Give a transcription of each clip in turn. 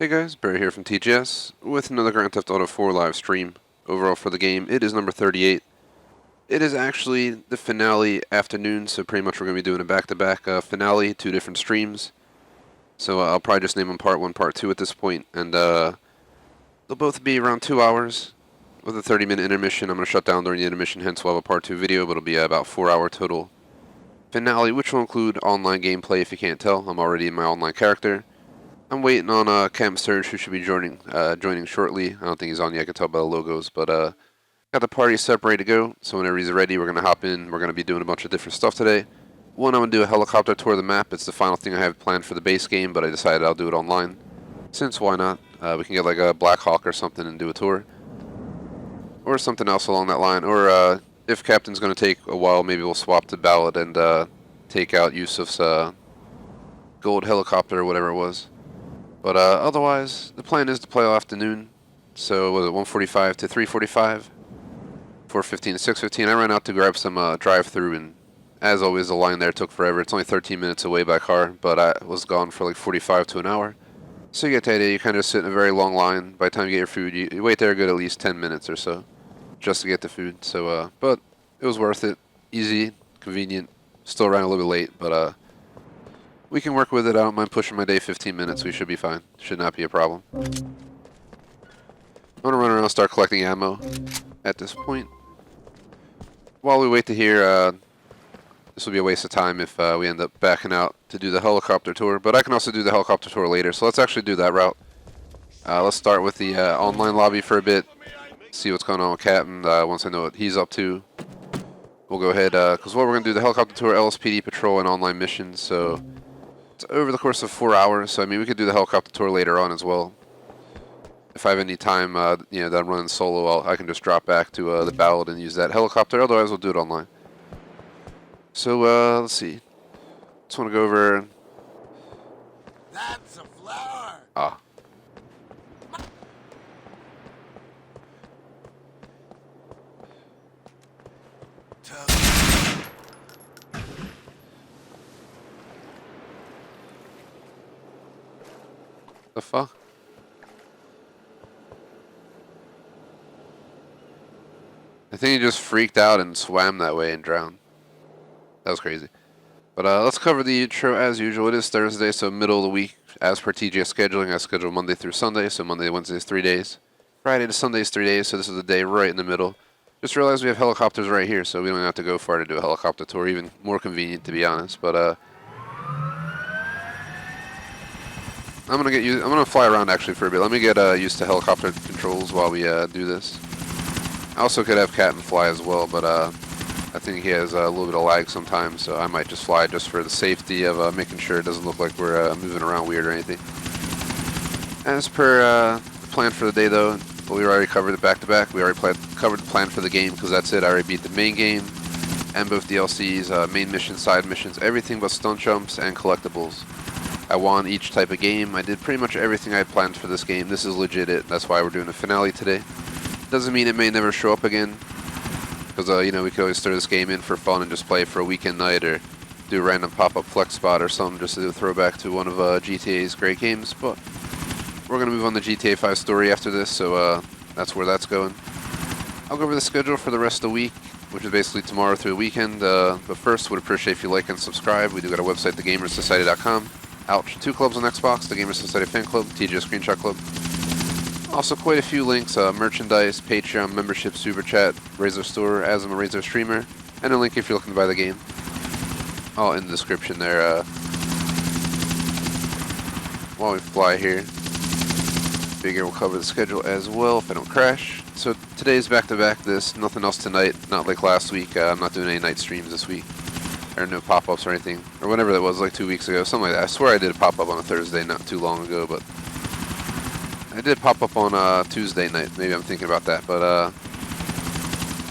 Hey guys, Barry here from TGS with another Grand Theft Auto 4 live stream. Overall for the game, it is number 38. It is actually the finale afternoon, so pretty much we're going to be doing a back-to-back finale, 2 different streams. So I'll probably just name them Part 1, Part 2 at this point, and they'll both be around 2 hours with a 30-minute intermission. I'm going to shut down during the intermission, hence we'll have a Part 2 video, but it'll be about 4-hour total finale, which will include online gameplay if you can't tell. I'm already in my online character. I'm waiting on Cam Surge, who should be joining shortly. I don't think he's on yet, I can tell by the logos, but got the party set up ready to go, so whenever he's ready, we're going to hop in. We're going to be doing a bunch of different stuff today. One, I'm going to do a helicopter tour of the map. It's the final thing I have planned for the base game, but I decided I'll do it online. Since, why not? We can get like a Black Hawk or something and do a tour. Or something else along that line. Or if Captain's going to take a while, maybe we'll swap to Ballad and take out Yusuf's gold helicopter or whatever it was. But otherwise, the plan is to play all afternoon. So was it 1:45 to 3:45, 4:15 to 6:15. I ran out to grab some drive-through, and as always, the line there took forever. It's only 13 minutes away by car, but I was gone for like 45 to an hour. So you get the idea. You kind of sit in a very long line. By the time you get your food, you wait there a good at least 10 minutes or so, just to get the food. So, but it was worth it. Easy, convenient. Still ran a little bit late, but we can work with it. I don't mind pushing my day 15 minutes. We should be fine. Should not be a problem. I'm going to run around and start collecting ammo at this point. While we wait to hear, this will be a waste of time if we end up backing out to do the helicopter tour. But I can also do the helicopter tour later, so let's actually do that route. Let's start with the online lobby for a bit. See what's going on with Captain. Once I know what he's up to, we'll go ahead. Because what we're going to do, the helicopter tour, LSPD patrol, and online missions. So it's over the course of 4 hours, so I mean we could do the helicopter tour later on as well. If I have any time, that I'm running solo, I can just drop back to the Ballad and use that helicopter. Otherwise, we'll do it online. So let's see. Just want to go over. That's a flower. Ah. The fuck? I think he just freaked out and swam that way and drowned. That was crazy. But let's cover the intro as usual. It is Thursday, so middle of the week. As per TGS scheduling, I schedule Monday through Sunday, so Monday to Wednesday is 3 days. Friday to Sunday is 3 days, so this is the day right in the middle. Just realized we have helicopters right here, so we don't have to go far to do a helicopter tour. Even more convenient, to be honest. But I'm gonna fly around actually for a bit. Let me get used to helicopter controls while we do this. I also could have Captain fly as well, but I think he has a little bit of lag sometimes, so I might just fly just for the safety of making sure it doesn't look like we're moving around weird or anything. As per the plan for the day, though, we already covered it back-to-back. We already covered the plan for the game because that's it. I already beat the main game and both DLCs, main missions, side missions, everything but stunt jumps and collectibles. I won each type of game. I did pretty much everything I had planned for this game. This is legit it. That's why we're doing a finale today. Doesn't mean it may never show up again. Because, we could always throw this game in for fun and just play for a weekend night or do a random pop-up flex spot or something just to do a throwback to one of GTA's great games. But we're going to move on to GTA 5 story after this, so that's where that's going. I'll go over the schedule for the rest of the week, which is basically tomorrow through the weekend. But first, would appreciate if you like and subscribe. We do got a website, thegamersociety.com. Ouch. 2 clubs on Xbox, the Gamer Society Fan Club, TGS Screenshot Club. Also, quite a few links, merchandise, Patreon, membership, Superchat, Razer Store, as I'm a Razer streamer, and a link if you're looking to buy the game. All in the description there. While we fly here, figure we'll cover the schedule as well if I don't crash. So today's back-to-back this, nothing else tonight, not like last week. I'm not doing any night streams this week. Or no pop-ups or anything, or whenever that was, like 2 weeks ago, something like that. I swear I did a pop-up on a Thursday not too long ago, but I did pop up on Tuesday night. Maybe I'm thinking about that, but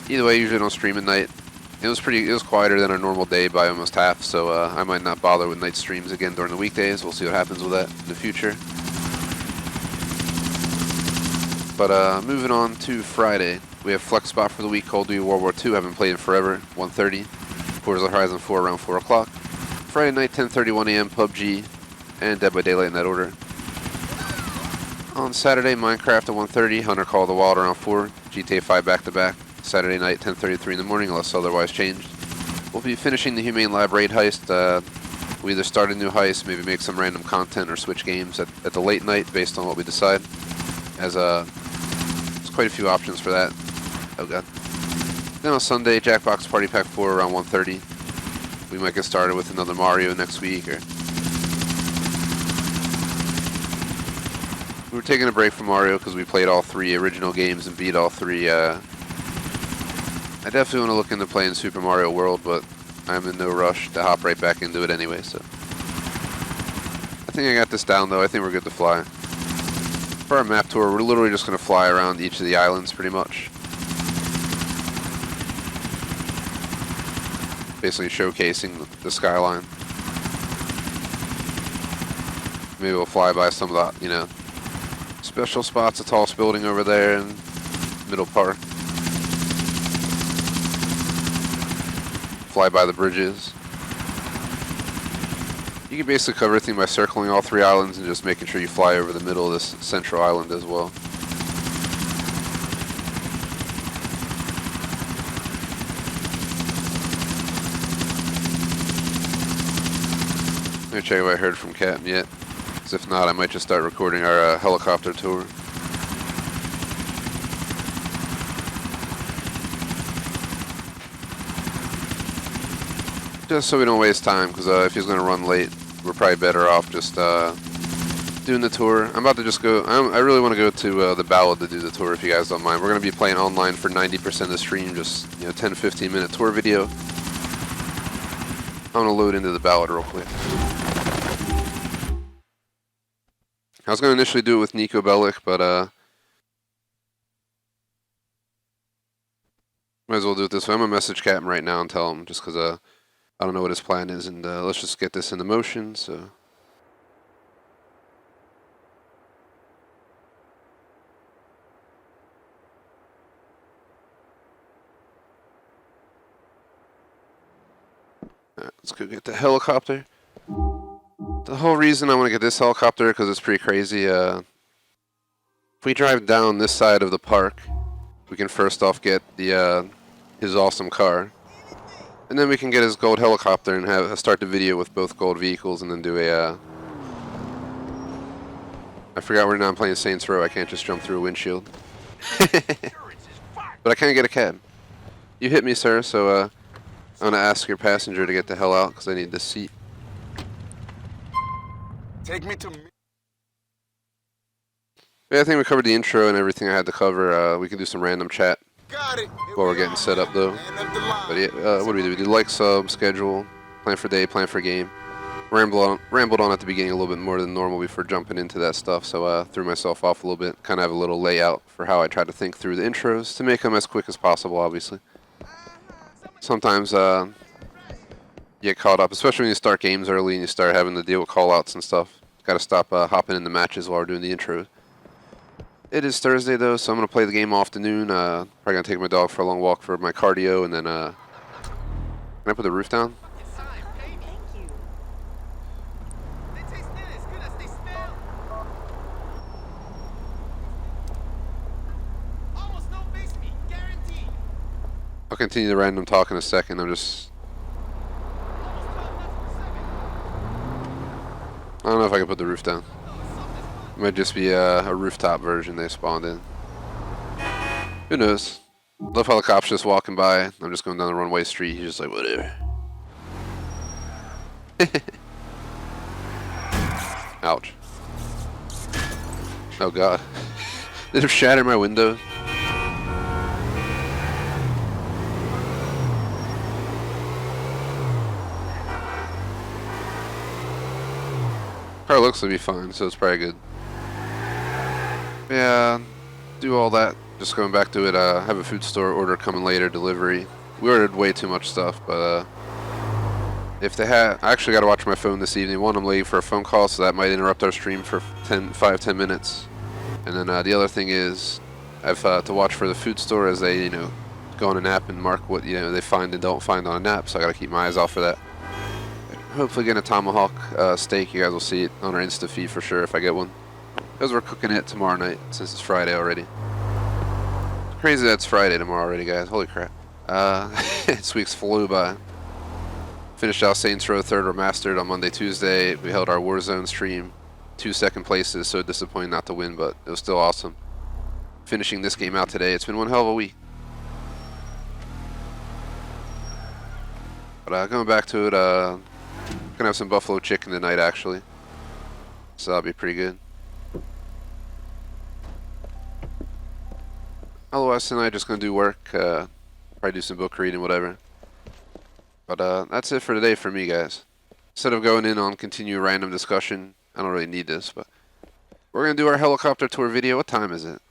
either way, I usually don't stream at night. It was quieter than our normal day by almost half, so I might not bother with night streams again during the weekdays. We'll see what happens with that in the future. But moving on to Friday, we have Flex Spot for the week, Call of Duty World War II. Haven't played in forever, 1:30. Forza Horizon 4 around 4 o'clock. Friday night, 10:31 a.m. PUBG, and Dead by Daylight in that order. On Saturday, Minecraft at 1:30, Hunter Call of the Wild around 4, GTA 5 back-to-back. Saturday night, 10:33 in the morning, unless otherwise changed. We'll be finishing the Humane Lab raid heist. We either start a new heist, maybe make some random content, or switch games at the late night based on what we decide. As there's quite a few options for that. Oh god. Then on Sunday, Jackbox Party Pack 4 around 1:30. We might get started with another Mario next week, or we were taking a break from Mario because we played all 3 original games and beat all 3. I definitely want to look into playing Super Mario World, but I'm in no rush to hop right back into it anyway, so. I think I got this down though, I think we're good to fly. For our map tour, we're literally just going to fly around each of the islands pretty much. Basically showcasing the skyline. Maybe we'll fly by some of the, you know, special spots, the tallest building over there in Middle Park. Fly by the bridges. You can basically cover everything by circling all 3 islands and just making sure you fly over the middle of this central island as well. Let me check what I heard from Captain yet. Because if not, I might just start recording our helicopter tour. Just so we don't waste time, because if he's going to run late, we're probably better off just doing the tour. I'm about to just go, I really want to go to the Ballad to do the tour if you guys don't mind. We're going to be playing online for 90% of the stream, just 10-15 minute tour video. I'm going to load into the Ballad real quick. I was going to initially do it with Nico Bellic, but might as well do it this way. I'm going to message Captain right now and tell him, just because I don't know what his plan is, and let's just get this into motion, so. Alright, let's go get the helicopter. The whole reason I want to get this helicopter, because it's pretty crazy, if we drive down this side of the park, we can first off get the his awesome car. And then we can get his gold helicopter and start the video with both gold vehicles, and then do a, I forgot where now I'm playing Saints Row, I can't just jump through a windshield. But I can't get a cab. You hit me, sir, so I'm going to ask your passenger to get the hell out, because I need this seat. Take me to... Yeah, I think we covered the intro and everything I had to cover. We can do some random chat Got it. while we're getting set up, though. But yeah, what do we do? We do like, sub, schedule, plan for day, plan for game. Rambled on at the beginning a little bit more than normal before jumping into that stuff, so threw myself off a little bit. Kind of have a little layout for how I try to think through the intros to make them as quick as possible, obviously. Sometimes you get caught up, especially when you start games early and you start having to deal with callouts and stuff. Got to stop hopping into matches while we're doing the intro. It is Thursday though, so I'm going to play the game off to noon. Probably going to take my dog for a long walk for my cardio, and then can I put the roof down? I'll continue the random talk in a second. I don't know if I can put the roof down. It might just be a rooftop version they spawned in. Who knows? Love how the cop's just walking by. I'm just going down the runway street. He's just like, whatever. Ouch. Oh god. Did it shatter my window? Car looks to be fine, so it's probably good. Yeah, do all that. Just going back to it, have a food store order coming later, delivery. We ordered way too much stuff, but if they had, I actually got to watch my phone this evening. One, I'm late for a phone call, so that might interrupt our stream for 5-10 minutes. And then the other thing is, I have to watch for the food store as they, go on an app and mark what they find and don't find on an app. So I got to keep my eyes out for that. Hopefully, getting a tomahawk steak. You guys will see it on our Insta feed for sure if I get one. Because we're cooking it tomorrow night since it's Friday already. Crazy that it's Friday tomorrow already, guys. Holy crap. This week's flew by. Finished out Saints Row 3rd Remastered on Monday, Tuesday. We held our Warzone stream. 2 second places, so disappointing not to win, but it was still awesome. Finishing this game out today. It's been one hell of a week. But going back to it, gonna have some buffalo chicken tonight actually. So that'll be pretty good. Otherwise tonight just gonna do work, probably do some book reading, whatever. But that's it for today for me, guys. Instead of going in on continue random discussion, I don't really need this, but we're gonna do our helicopter tour video. What time is it?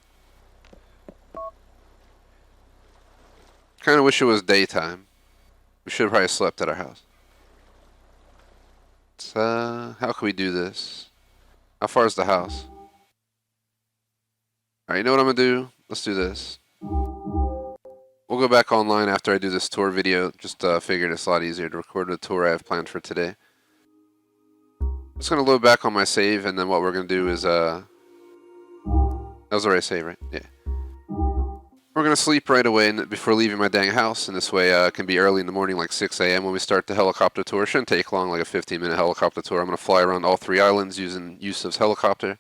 Kinda wish it was daytime. We should have probably slept at our house. So, how can we do this? How far is the house? Alright, you know what I'm gonna do? Let's do this. We'll go back online after I do this tour video. Just figured it's a lot easier to record the tour I have planned for today. I'm just gonna load back on my save, and then what we're gonna do is that was already save, right? Yeah. We're gonna sleep right away before leaving my dang house, and this way it can be early in the morning, like 6 a.m. when we start the helicopter tour. It shouldn't take long, like a 15-minute helicopter tour. I'm gonna fly around all 3 islands using Yusuf's helicopter,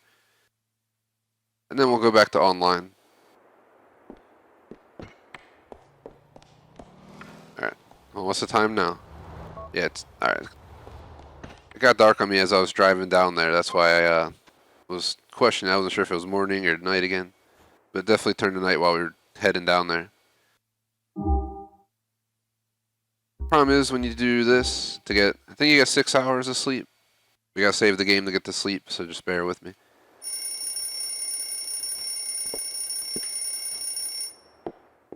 and then we'll go back to online. Alright, well, what's the time now? Yeah, it's alright. It got dark on me as I was driving down there. That's why I was questioning. I wasn't sure if it was morning or night again, but it definitely turned to night while we were heading down there. Problem is when you do this to get, I think you got 6 hours of sleep. We gotta save the game to get to sleep, so just bear with me.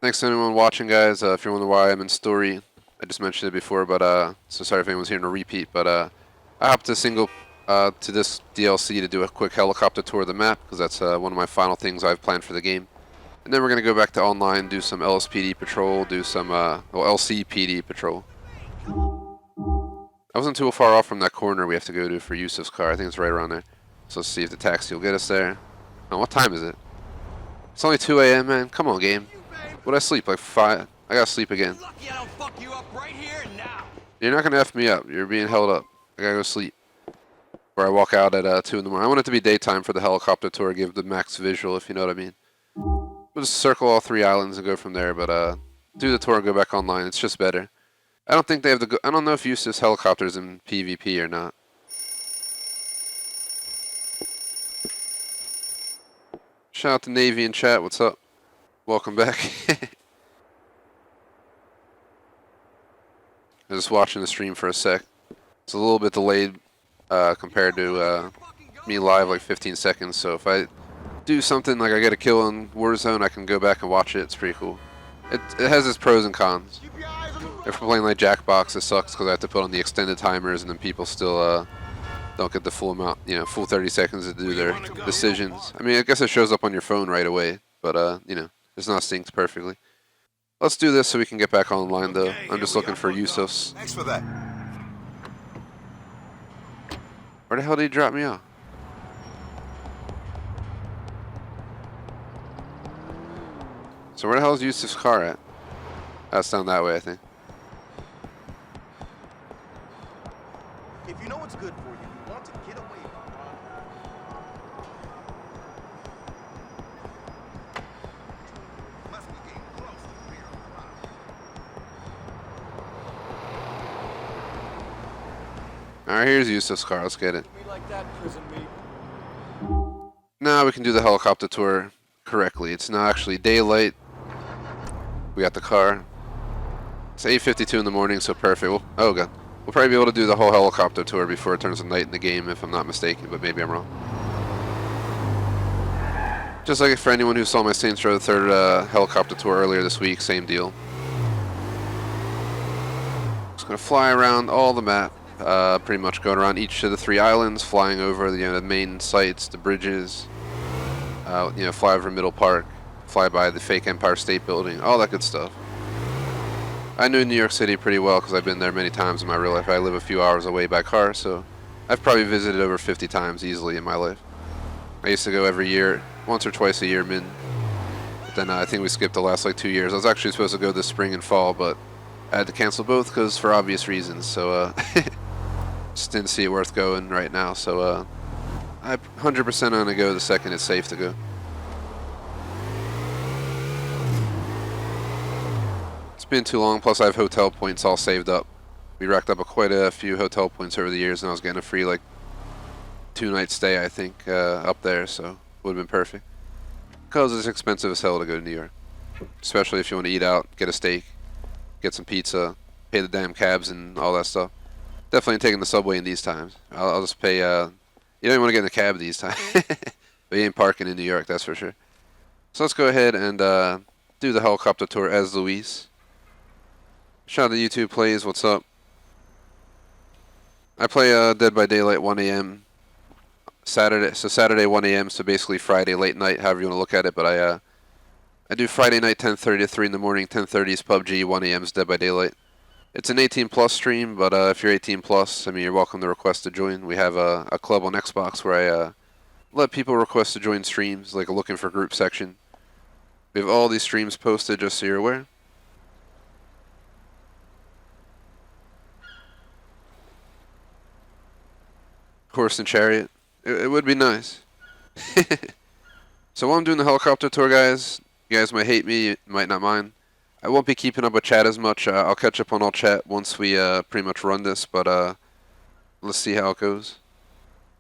Thanks to anyone watching, guys. If you're wondering why I'm in story, I just mentioned it before, but so sorry if anyone's hearing a repeat. But I hopped to to this DLC to do a quick helicopter tour of the map, because that's one of my final things I've planned for the game. And then we're gonna go back to online, do some LSPD patrol, do some LCPD patrol. I wasn't too far off from that corner we have to go to for Yusuf's car. I think it's right around there. So let's see if the taxi will get us there. Oh, what time is it? It's only 2 a.m. man. Come on, game. Would I sleep like 5? I gotta sleep again. You're not gonna F me up. You're being held up. I gotta go sleep. Or I walk out at 2 in the morning. I want it to be daytime for the helicopter tour, give the max visual, if you know what I mean. We'll just circle all 3 islands and go from there, but do the tour and go back online. It's just better. I don't think they have I don't know if Yusuf's helicopters in PvP or not. Shout out to Navy in chat. What's up? Welcome back. I'm just watching the stream for a sec. It's a little bit delayed compared to me live, like 15 seconds. So if I do something like I get a kill in Warzone, I can go back and watch it. It's pretty cool. It has its pros and cons. If we're playing like Jackbox, it sucks because I have to put on the extended timers, and then people still don't get the full amount, full 30 seconds to do their decisions. I mean, I guess it shows up on your phone right away, but it's not synced perfectly. Let's do this so we can get back online, though. I'm just looking for Yusuf's. Thanks for that. Where the hell did he drop me off? So where the hell is Yusuf's car at? That's down that way, I think. If you know what's good for you, you want to get away Alright, here's Yusuf's car. Let's get it. Now we can do the helicopter tour correctly. It's now actually daylight. We got the car. It's 8:52 in the morning, so perfect. Oh god. We'll probably be able to do the whole helicopter tour before it turns to night in the game, if I'm not mistaken, but maybe I'm wrong. Just like for anyone who saw my Saints Row 3rd helicopter tour earlier this week, same deal. Just gonna fly around all the map, pretty much going around each of the 3 islands, flying over the main sites, the bridges, fly over Middle Park, fly by the fake Empire State Building, all that good stuff. I know New York City pretty well because I've been there many times in my real life. I live a few hours away by car, so I've probably visited over 50 times easily in my life. I used to go every year, once or twice a year, min. But then I think we skipped the last like 2 years. I was actually supposed to go this spring and fall, but I had to cancel both because for obvious reasons. So just didn't see it worth going right now. So I'm 100% gonna go the second it's safe to go. It's been too long. Plus I have hotel points all saved up. We racked up quite a few hotel points over the years, and I was getting a free like 2-night stay, I think, up there. So would have been perfect. Because it's expensive as hell to go to New York, especially if you want to eat out, get a steak, get some pizza, pay the damn cabs and all that stuff. Definitely taking the subway in these times. I'll just pay. You don't even want to get in a cab these times. But you ain't parking in New York, that's for sure. So let's go ahead and do the helicopter tour as Luis. Shout out to YouTube Plays, what's up? I play Dead by Daylight 1 a.m. Saturday, so Saturday 1 a.m. so basically Friday late night, however you want to look at it. But I do Friday night 10:30 to 3 in the morning. 10:30 is PUBG, 1 a.m. is Dead by Daylight. It's an 18+ stream, but if you're 18+, I mean, you're welcome to request to join. We have a club on Xbox where I let people request to join streams, like a looking for group section. We have all these streams posted, just so you're aware. Horse and chariot. It would be nice. So while I'm doing the helicopter tour, guys, you guys might hate me, might not mind. I won't be keeping up with chat as much. I'll catch up on all chat once we pretty much run this, but let's see how it goes.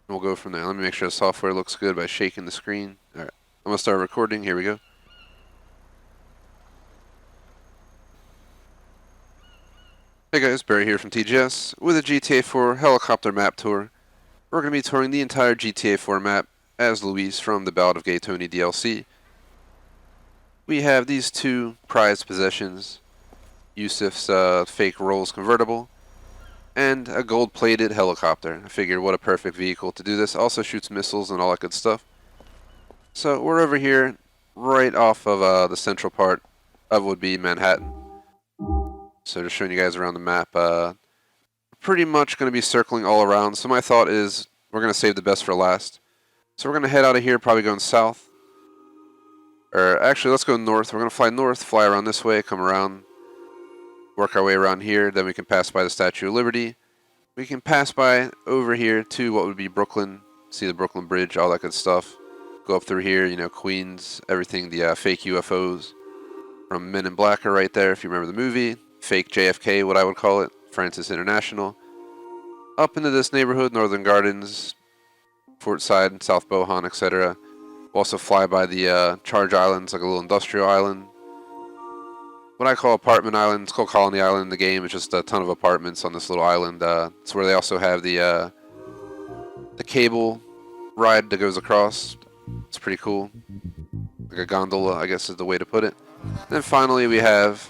And we'll go from there. Let me make sure the software looks good by shaking the screen. Alright, I'm going to start recording. Here we go. Hey guys, Barry here from TGS with a GTA 4 helicopter map tour. We're going to be touring the entire GTA 4 map as Luis from the Ballad of Gay Tony DLC. We have these two prized possessions, Yusuf's fake Rolls convertible, and a gold-plated helicopter. I figured what a perfect vehicle to do this. Also shoots missiles and all that good stuff. So we're over here right off of the central part of would be Manhattan. So just showing you guys around the map. Pretty much going to be circling all around. So my thought is we're going to save the best for last. So we're going to head out of here, probably going south. Or actually, let's go north. We're going to fly north, fly around this way, come around, work our way around here. Then we can pass by the Statue of Liberty. We can pass by over here to what would be Brooklyn. See the Brooklyn Bridge, all that good stuff. Go up through here, you know, Queens, everything. The fake UFOs from Men in Black are right there, if you remember the movie. Fake JFK, what I would call it. Francis International. Up into this neighborhood, Northern Gardens, Fort Side, South Bohan, etc. We'll also fly by the Charge Islands, like a little industrial island. What I call apartment island. It's called Colony Island in the game. It's just a ton of apartments on this little island. It's where they also have the cable ride that goes across. It's pretty cool. Like a gondola, I guess is the way to put it. Then finally we have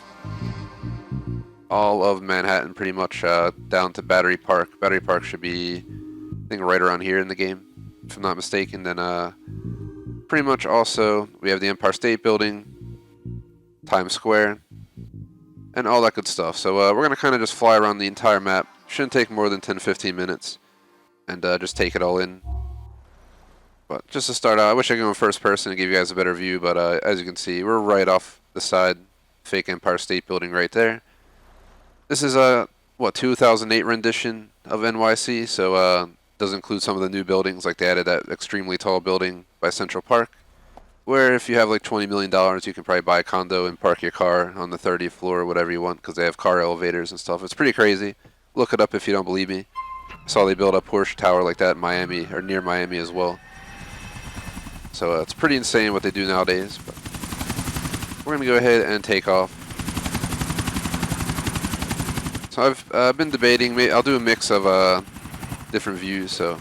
all of Manhattan pretty much down to Battery Park. Battery Park should be, I think, right around here in the game, if I'm not mistaken. Then pretty much also we have the Empire State Building, Times Square, and all that good stuff. So we're going to kind of just fly around the entire map. Shouldn't take more than 10-15 minutes, and just take it all in. But just to start out, I wish I could go in first person to give you guys a better view, but as you can see, we're right off the side, fake Empire State Building right there. This is a, 2008 rendition of NYC, so does include some of the new buildings, like they added that extremely tall building by Central Park, where if you have like $20 million, you can probably buy a condo and park your car on the 30th floor or whatever you want, because they have car elevators and stuff. It's pretty crazy. Look it up if you don't believe me. I saw they built a Porsche tower like that in Miami, or near Miami as well. So it's pretty insane what they do nowadays. But we're going to go ahead and take off. So I've been debating, I'll do a mix of different views. So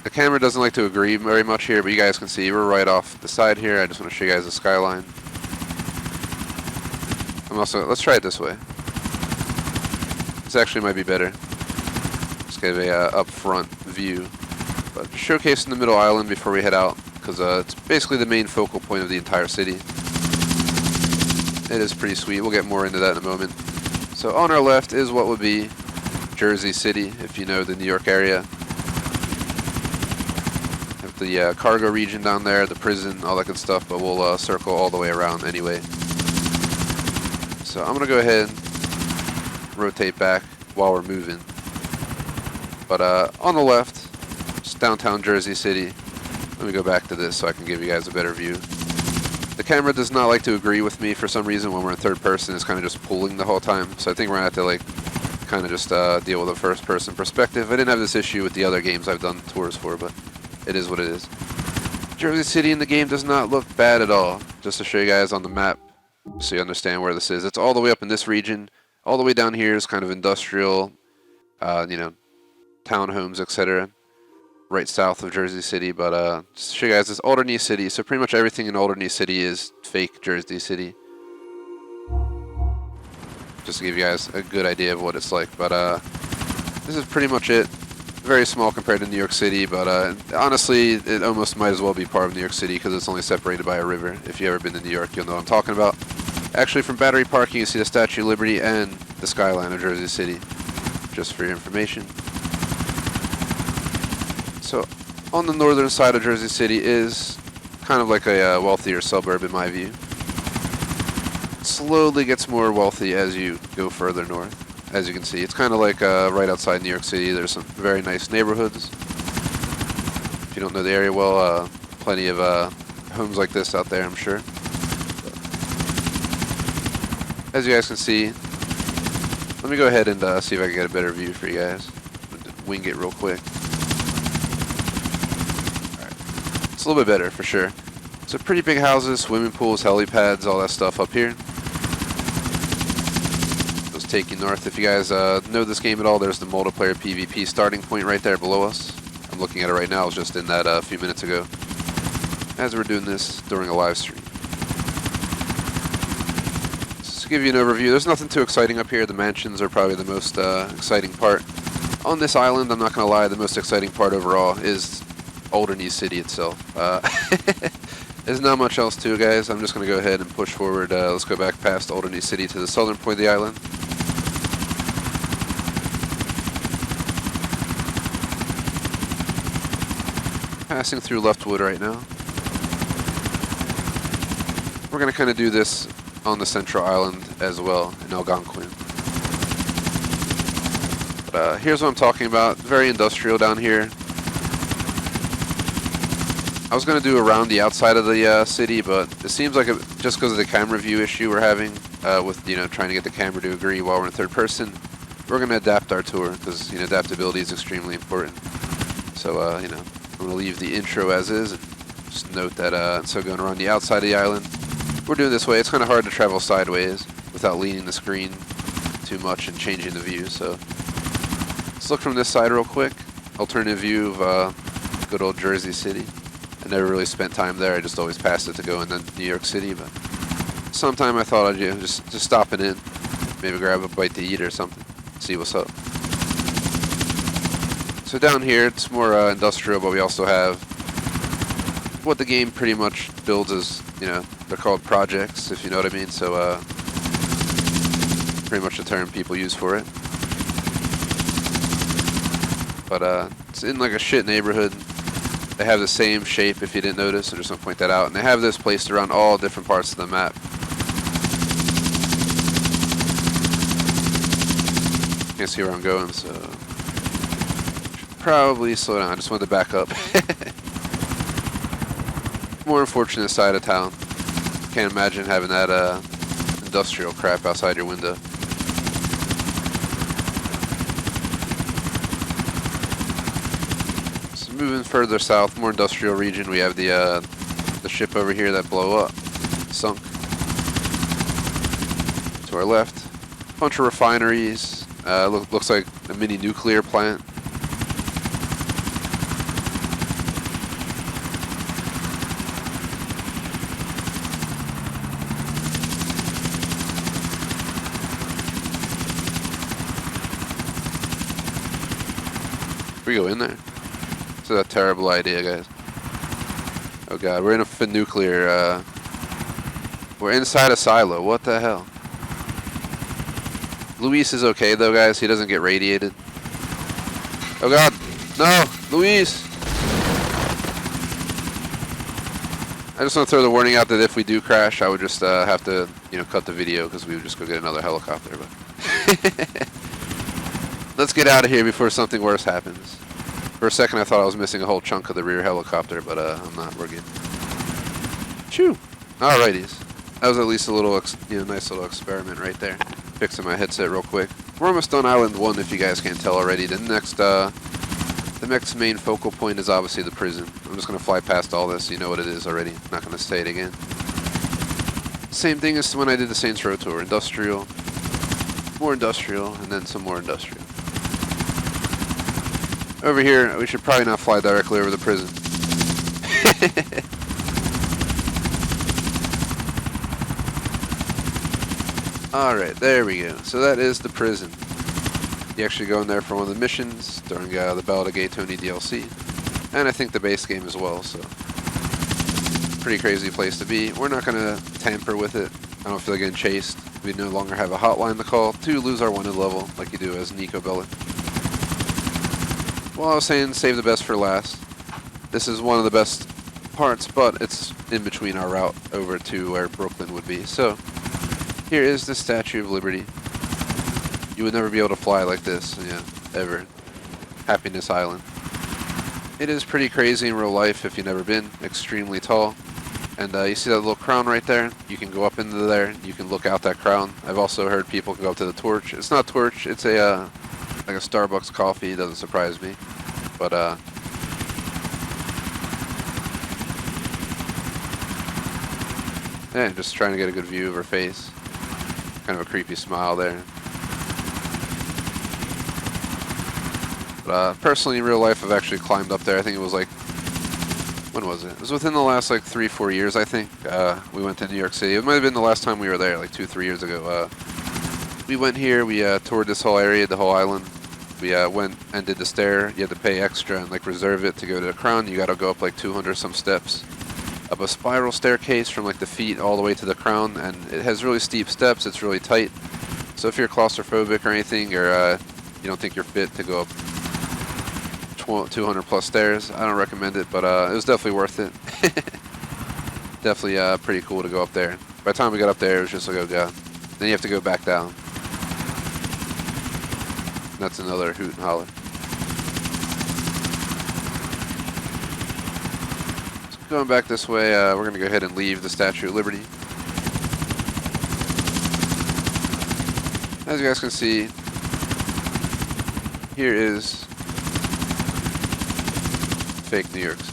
the camera doesn't like to agree very much here, but you guys can see we're right off the side here. I just want to show you guys the skyline. Let's try it this way. This actually might be better. Just give a up front view. But showcasing the middle island before we head out, because it's basically the main focal point of the entire city. It is pretty sweet. We'll get more into that in a moment. So on our left is what would be Jersey City, if you know the New York area. the cargo region down there, the prison, all that good stuff, but we'll circle all the way around anyway. So I'm going to go ahead and rotate back while we're moving. But on the left, just downtown Jersey City. Let me go back to this so I can give you guys a better view. The camera does not like to agree with me for some reason when we're in third person. It's kind of just pulling the whole time. So I think we're going to have to kind of just deal with a first person perspective. I didn't have this issue with the other games I've done tours for, but it is what it is. Jersey City in the game does not look bad at all. Just to show you guys on the map so you understand where this is. It's all the way up in this region. All the way down here is kind of industrial, you know, townhomes, etc. Right south of Jersey City, but just to show you guys, this Alderney City, so pretty much everything in Alderney City is fake Jersey City. Just to give you guys a good idea of what it's like, but this is pretty much it. Very small compared to New York City, but honestly, it almost might as well be part of New York City because it's only separated by a river. If you've ever been to New York, you'll know what I'm talking about. Actually, from Battery Park, you can see the Statue of Liberty and the skyline of Jersey City, just for your information. So, on the northern side of Jersey City is kind of like a wealthier suburb in my view. It slowly gets more wealthy as you go further north. As you can see, it's kind of like right outside New York City. There's some very nice neighborhoods. If you don't know the area well, plenty of homes like this out there, I'm sure. As you guys can see, let me go ahead and see if I can get a better view for you guys. Wing it real quick. It's a little bit better for sure. So pretty big houses, swimming pools, helipads, all that stuff up here. Those take you north. If you guys know this game at all, there's the multiplayer PvP starting point right there below us. I'm looking at it right now. I was just in that a few minutes ago as we're doing this during a live stream. Just to give you an overview, there's nothing too exciting up here. The mansions are probably the most exciting part. On this island, I'm not going to lie, the most exciting part overall is Alderney City itself. There's not much else to it, guys. I'm just going to go ahead and push forward. Let's go back past Alderney City to the southern point of the island. Passing through Leftwood right now. We're going to kind of do this on the central island as well in Algonquin. But here's what I'm talking about. Very industrial down here. I was going to do around the outside of the city, but it seems like just because of the camera view issue we're having with, you know, trying to get the camera to agree while we're in third person, we're going to adapt our tour because, you know, adaptability is extremely important. So, you know, I'm going to leave the intro as is and just note that so going around the outside of the island, we're doing this way. It's kind of hard to travel sideways without leaning the screen too much and changing the view. So let's look from this side real quick. Alternative view of good old Jersey City. I never really spent time there. I just always passed it to go into New York City, but sometime I thought I'd just stopping in, maybe grab a bite to eat or something, see what's up. So down here, it's more industrial, but we also have what the game pretty much builds as, you know, they're called projects, if you know what I mean. So pretty much the term people use for it. But it's in like a shit neighborhood. They have the same shape, if you didn't notice. I just want to point that out. And they have this placed around all different parts of the map. Can't see where I'm going, so should probably slow down. I just wanted to back up. More unfortunate side of town. Can't imagine having that industrial crap outside your window. Moving further south, more industrial region, we have the ship over here that blew up, sunk. To our left, a bunch of refineries. Looks like a mini nuclear plant. We go in there. This is a terrible idea, guys. Oh god, we're in a nuclear, we're inside a silo. What the hell? Luis is okay though, guys. He doesn't get radiated. Oh god, no! Luis! I just want to throw the warning out that if we do crash, I would just have to, you know, cut the video because we would just go get another helicopter. But let's get out of here before something worse happens. For a second, I thought I was missing a whole chunk of the rear helicopter, but I'm not. We're good. Chew. Alrighties. That was at least a little, nice little experiment right there. Fixing my headset real quick. We're almost done Island 1, if you guys can't tell already. The next main focal point is obviously the prison. I'm just going to fly past all this. You know what it is already. I'm not going to say it again. Same thing as when I did the Saints Row tour. Industrial, more industrial, and then some more industrial. Over here, we should probably not fly directly over the prison. Alright, there we go. So that is the prison. You actually go in there for one of the missions during the Ballad of Gay Tony DLC. And I think the base game as well, so pretty crazy place to be. We're not going to tamper with it. I don't feel like getting chased. We no longer have a hotline to call to lose our wanted level like you do as Nico Bellic. Well, I was saying save the best for last. This is one of the best parts, but it's in between our route over to where Brooklyn would be. So here is the Statue of Liberty. You would never be able to fly like this, ever. Happiness Island. It is pretty crazy in real life if you've never been. Extremely tall. And you see that little crown right there? You can go up into there. You can look out that crown. I've also heard people can go up to the torch. It's not torch. It's a like a Starbucks coffee. It doesn't surprise me. But yeah, just trying to get a good view of her face. Kind of a creepy smile there. But personally, in real life, I've actually climbed up there. I think it was like, when was it? It was within the last like 3-4 years, I think. We went to New York City. It might have been the last time we were there, like 2-3 years ago. We went here. We toured this whole area, the whole island. We went and did the stair. You had to pay extra and like reserve it to go to the crown. You got to go up like 200 some steps. Up a spiral staircase from like the feet all the way to the crown, and it has really steep steps. It's really tight. So if you're claustrophobic or anything, or you don't think you're fit to go up 200 plus stairs, I don't recommend it, but it was definitely worth it. Definitely pretty cool to go up there. By the time we got up there, it was just like, oh god. Then you have to go back down. That's another hoot and holler. Going back this way, we're going to go ahead and leave the Statue of Liberty. As you guys can see, here is fake New York City.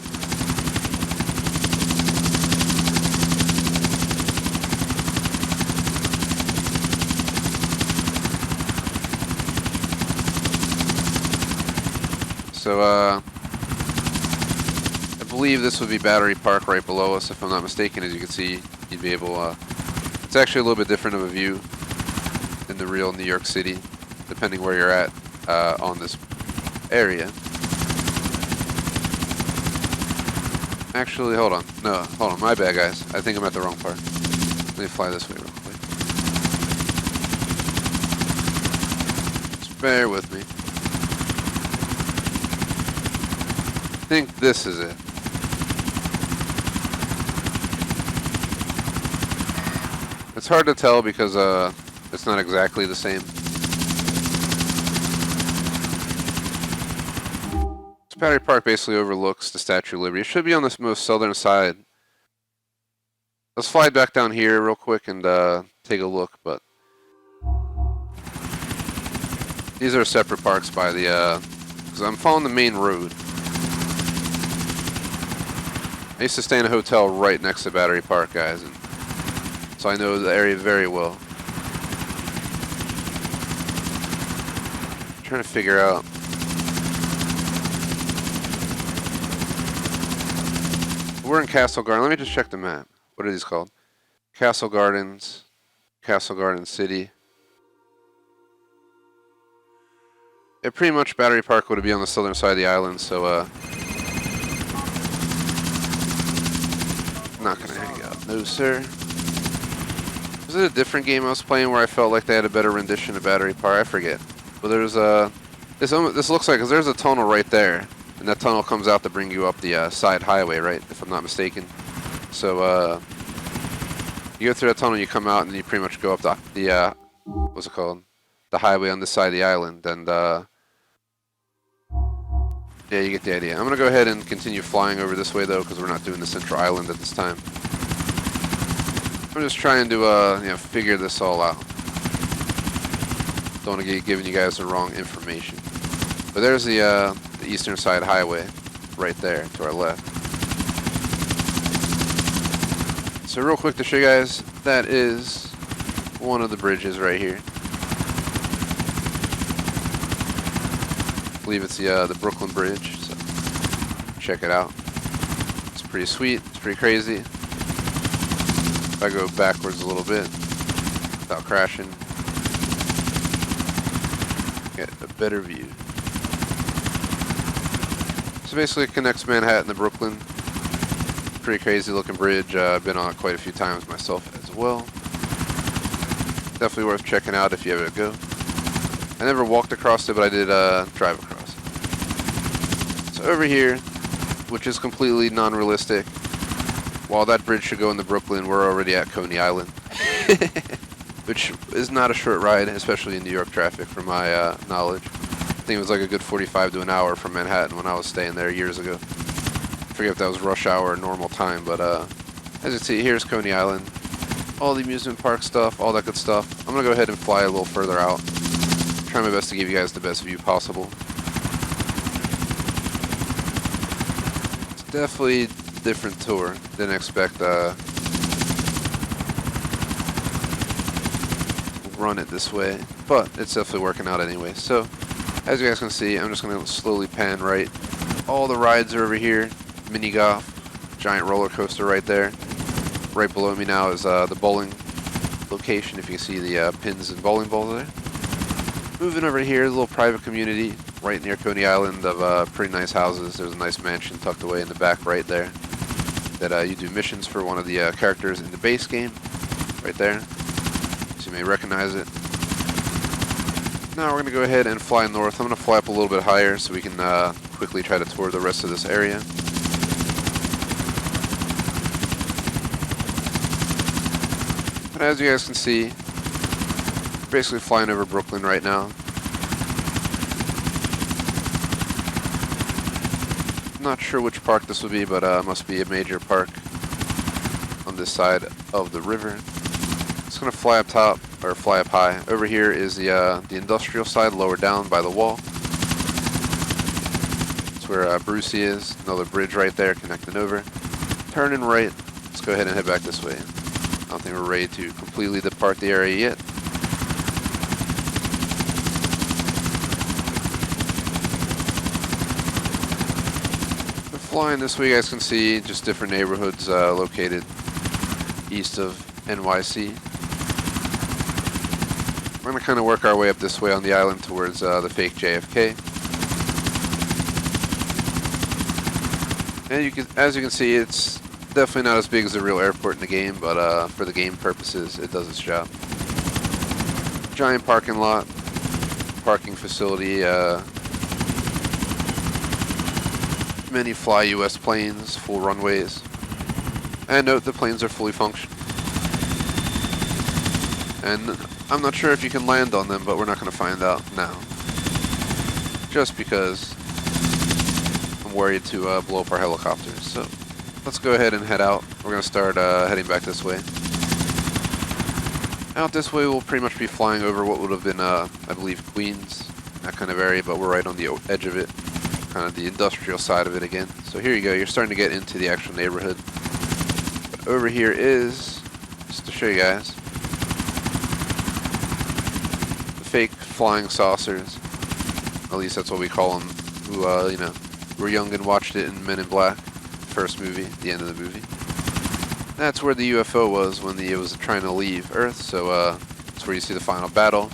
So, I believe this would be Battery Park right below us, if I'm not mistaken. As you can see, you'd be able, it's actually a little bit different of a view than the real New York City, depending where you're at on this area. Actually, hold on. No, hold on. My bad, guys. I think I'm at the wrong part. Let me fly this way real quick. Just bear with me. I think this is it. It's hard to tell because it's not exactly the same. This Battery Park basically overlooks the Statue of Liberty. It should be on this most southern side. Let's fly back down here real quick and take a look, but these are separate parks by the, because I'm following the main road. I used to stay in a hotel right next to Battery Park, guys, and so I know the area very well. I'm trying to figure out. We're in Castle Garden. Let me just check the map. What are these called? Castle Gardens, Castle Garden City. It pretty much Battery Park would be on the southern side of the island, so not gonna hang out. No, sir. Was it a different game I was playing where I felt like they had a better rendition of Battery Park? I forget. But there's this looks like, because there's a tunnel right there, and that tunnel comes out to bring you up the side highway, right? If I'm not mistaken. So you go through that tunnel, you come out, and then you pretty much go up the what's it called? The highway on this side of the island, and yeah, you get the idea. I'm gonna go ahead and continue flying over this way though, because we're not doing the central island at this time. I'm just trying to you know, figure this all out. Don't want to get giving you guys the wrong information. But there's the eastern side highway, right there to our left. So real quick to show you guys, that is one of the bridges right here. I believe it's the Brooklyn Bridge, so check it out. It's pretty sweet, it's pretty crazy. If I go backwards a little bit, without crashing, get a better view. So basically it connects Manhattan to Brooklyn. Pretty crazy looking bridge. I've been on it quite a few times myself as well. Definitely worth checking out if you ever go. I never walked across it, but I did drive across it. So over here, which is completely non-realistic, while that bridge should go into Brooklyn, we're already at Coney Island. Which is not a short ride, especially in New York traffic from my knowledge. I think it was like a good 45 to an hour from Manhattan when I was staying there years ago. I forget if that was rush hour or normal time, but as you can see, here's Coney Island. All the amusement park stuff, all that good stuff. I'm going to go ahead and fly a little further out. Try my best to give you guys the best view possible. It's definitely a different tour. Didn't expect run it this way, but it's definitely working out anyway. So as you guys can see, I'm just going to slowly pan right. All the rides are over here. Mini golf, giant roller coaster right there. Right below me now is the bowling location, if you can see the pins and bowling balls there. Moving over here, a little private community right near Coney Island of pretty nice houses. There's a nice mansion tucked away in the back right there that you do missions for one of the characters in the base game right there. So you may recognize it. Now we're going to go ahead and fly north. I'm going to fly up a little bit higher so we can quickly try to tour the rest of this area. But as you guys can see, basically flying over Brooklyn right now. Not sure which park this will be, but must be a major park on this side of the river. It's going to fly up top, or fly up high. Over here is the industrial side, lower down by the wall. That's where Brucey is. Another bridge right there connecting over. Turning right. Let's go ahead and head back this way. I don't think we're ready to completely depart the area yet. We're flying this way, you guys can see just different neighborhoods located east of NYC. We're going to kind of work our way up this way on the island towards the fake JFK. And as you can see, it's definitely not as big as the real airport in the game, but for the game purposes, it does its job. Giant parking lot, parking facility, many fly US planes, full runways. And note the planes are fully functional. And I'm not sure if you can land on them, but we're not going to find out now. Just because I'm worried to blow up our helicopters. So let's go ahead and head out. We're going to start heading back this way. Out this way, we'll pretty much be flying over what would have been, I believe, Queens, that kind of area, but we're right on the edge of it, kind of the industrial side of it again. So here you go. You're starting to get into the actual neighborhood. But over here is, just to show you guys, fake flying saucers. At least that's what we call them. Who, you know, were young and watched it in Men in Black, first movie, the end of the movie. That's where the UFO was when it was trying to leave Earth. So that's where you see the final battle.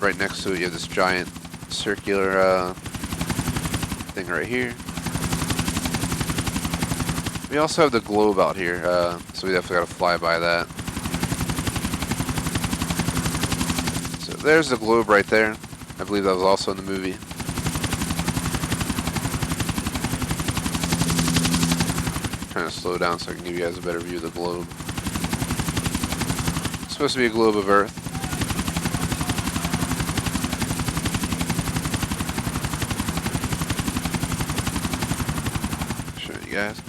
Right next to it, you have this giant circular thing right here. We also have the globe out here, so we definitely got to fly by that. There's the globe right there. I believe that was also in the movie. Kind of slow down so I can give you guys a better view of the globe. It's supposed to be a globe of Earth. Show you guys.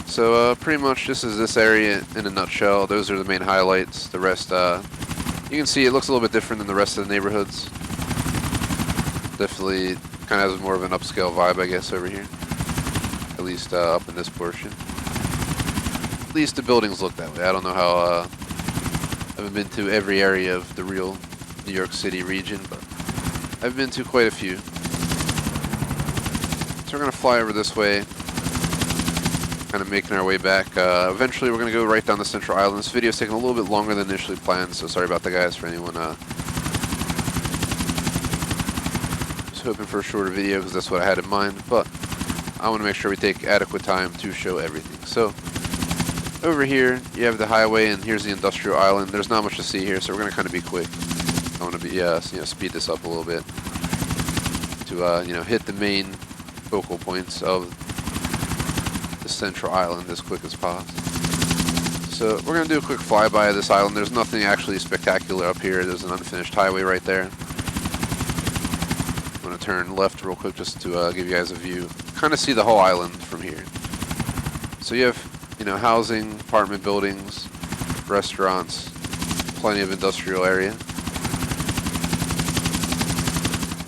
So pretty much this is this area in a nutshell. Those are the main highlights. The rest, you can see it looks a little bit different than the rest of the neighborhoods. Definitely kind of has more of an upscale vibe, I guess, over here. At least up in this portion. At least the buildings look that way. I don't know how, I haven't been to every area of the real New York City region, but I've been to quite a few. So we're going to fly over this way, kind of making our way back. Eventually we're going to go right down the Central Island. This video's taking a little bit longer than initially planned, so sorry about that, guys, for anyone just hoping for a shorter video, because that's what I had in mind, but I want to make sure we take adequate time to show everything. So over here you have the highway, and here's the industrial island. There's not much to see here, so we're going to kind of be quick. I want to be speed this up a little bit to hit the main focal points of the Central Island as quick as possible. So we're going to do a quick flyby of this island. There's nothing actually spectacular up here. There's an unfinished highway right there. I'm going to turn left real quick just to give you guys a view. Kind of see the whole island from here. So you have, housing, apartment buildings, restaurants, plenty of industrial area.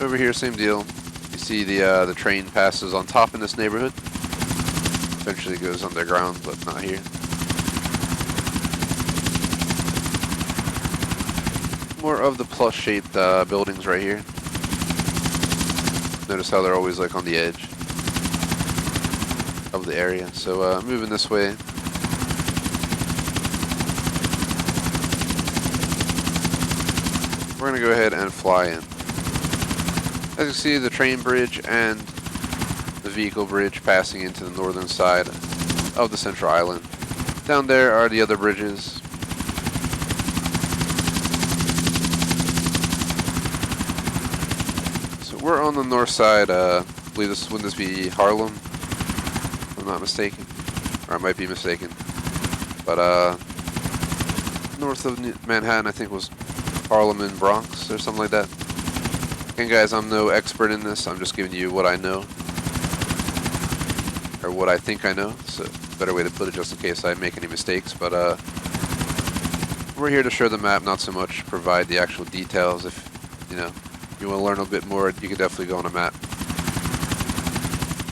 Over here, same deal. You see the train passes on top in this neighborhood. Eventually goes underground, but not here. More of the plus-shaped buildings right here. Notice how they're always like on the edge of the area. So moving this way. We're going to go ahead and fly in. As you see, the train bridge and the vehicle bridge passing into the northern side of the Central Island. Down there are the other bridges. So we're on the north side. I believe wouldn't this be Harlem? If I'm not mistaken. Or I might be mistaken. But north of Manhattan, I think, was Harlem and Bronx or something like that. Again, guys, I'm no expert in this. I'm just giving you what I know. Or what I think I know. So, better way to put it, just in case I make any mistakes. But we're here to show the map, not so much provide the actual details. If you want to learn a bit more, you can definitely go on a map.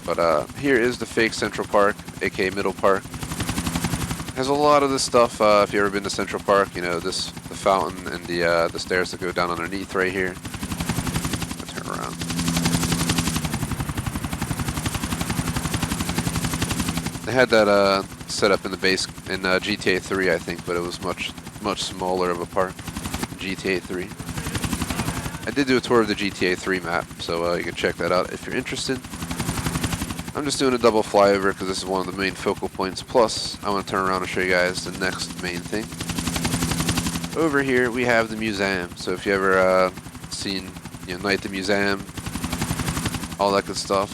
But here is the fake Central Park, aka Middle Park. Has a lot of this stuff. If you've ever been to Central Park, the fountain and the stairs that go down underneath right here. Turn around. They had that set up in the base in GTA 3, I think, but it was much smaller of a park. GTA 3. I did do a tour of the GTA 3 map, so you can check that out if you're interested. I'm just doing a double flyover because this is one of the main focal points. Plus, I want to turn around and show you guys the next main thing. Over here, we have the museum. So if you ever seen, Night at the Museum, all that good stuff,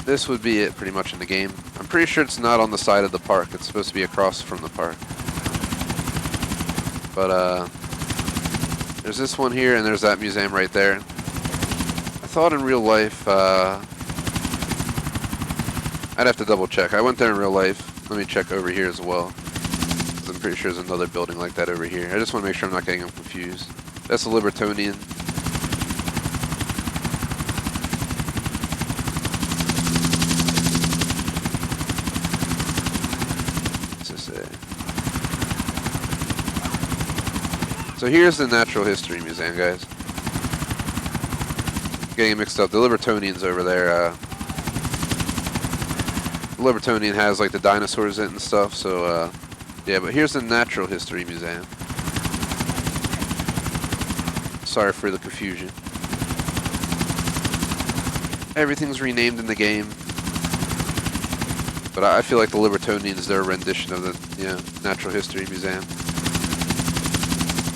this would be it pretty much in the game. I'm pretty sure it's not on the side of the park. It's supposed to be across from the park. But there's this one here, and there's that museum right there. I thought in real life, I'd have to double check. I went there in real life. Let me check over here as well. I'm pretty sure there's another building like that over here. I just want to make sure I'm not getting them confused. That's the Libertonian. What's this say? So here's the Natural History Museum, guys. Getting mixed up. The Libertonian's over there. The Libertonian has like the dinosaurs in it and stuff, so yeah, but here's the Natural History Museum. Sorry for the confusion. Everything's renamed in the game, but I feel like the Libertonian is their rendition of the Natural History Museum.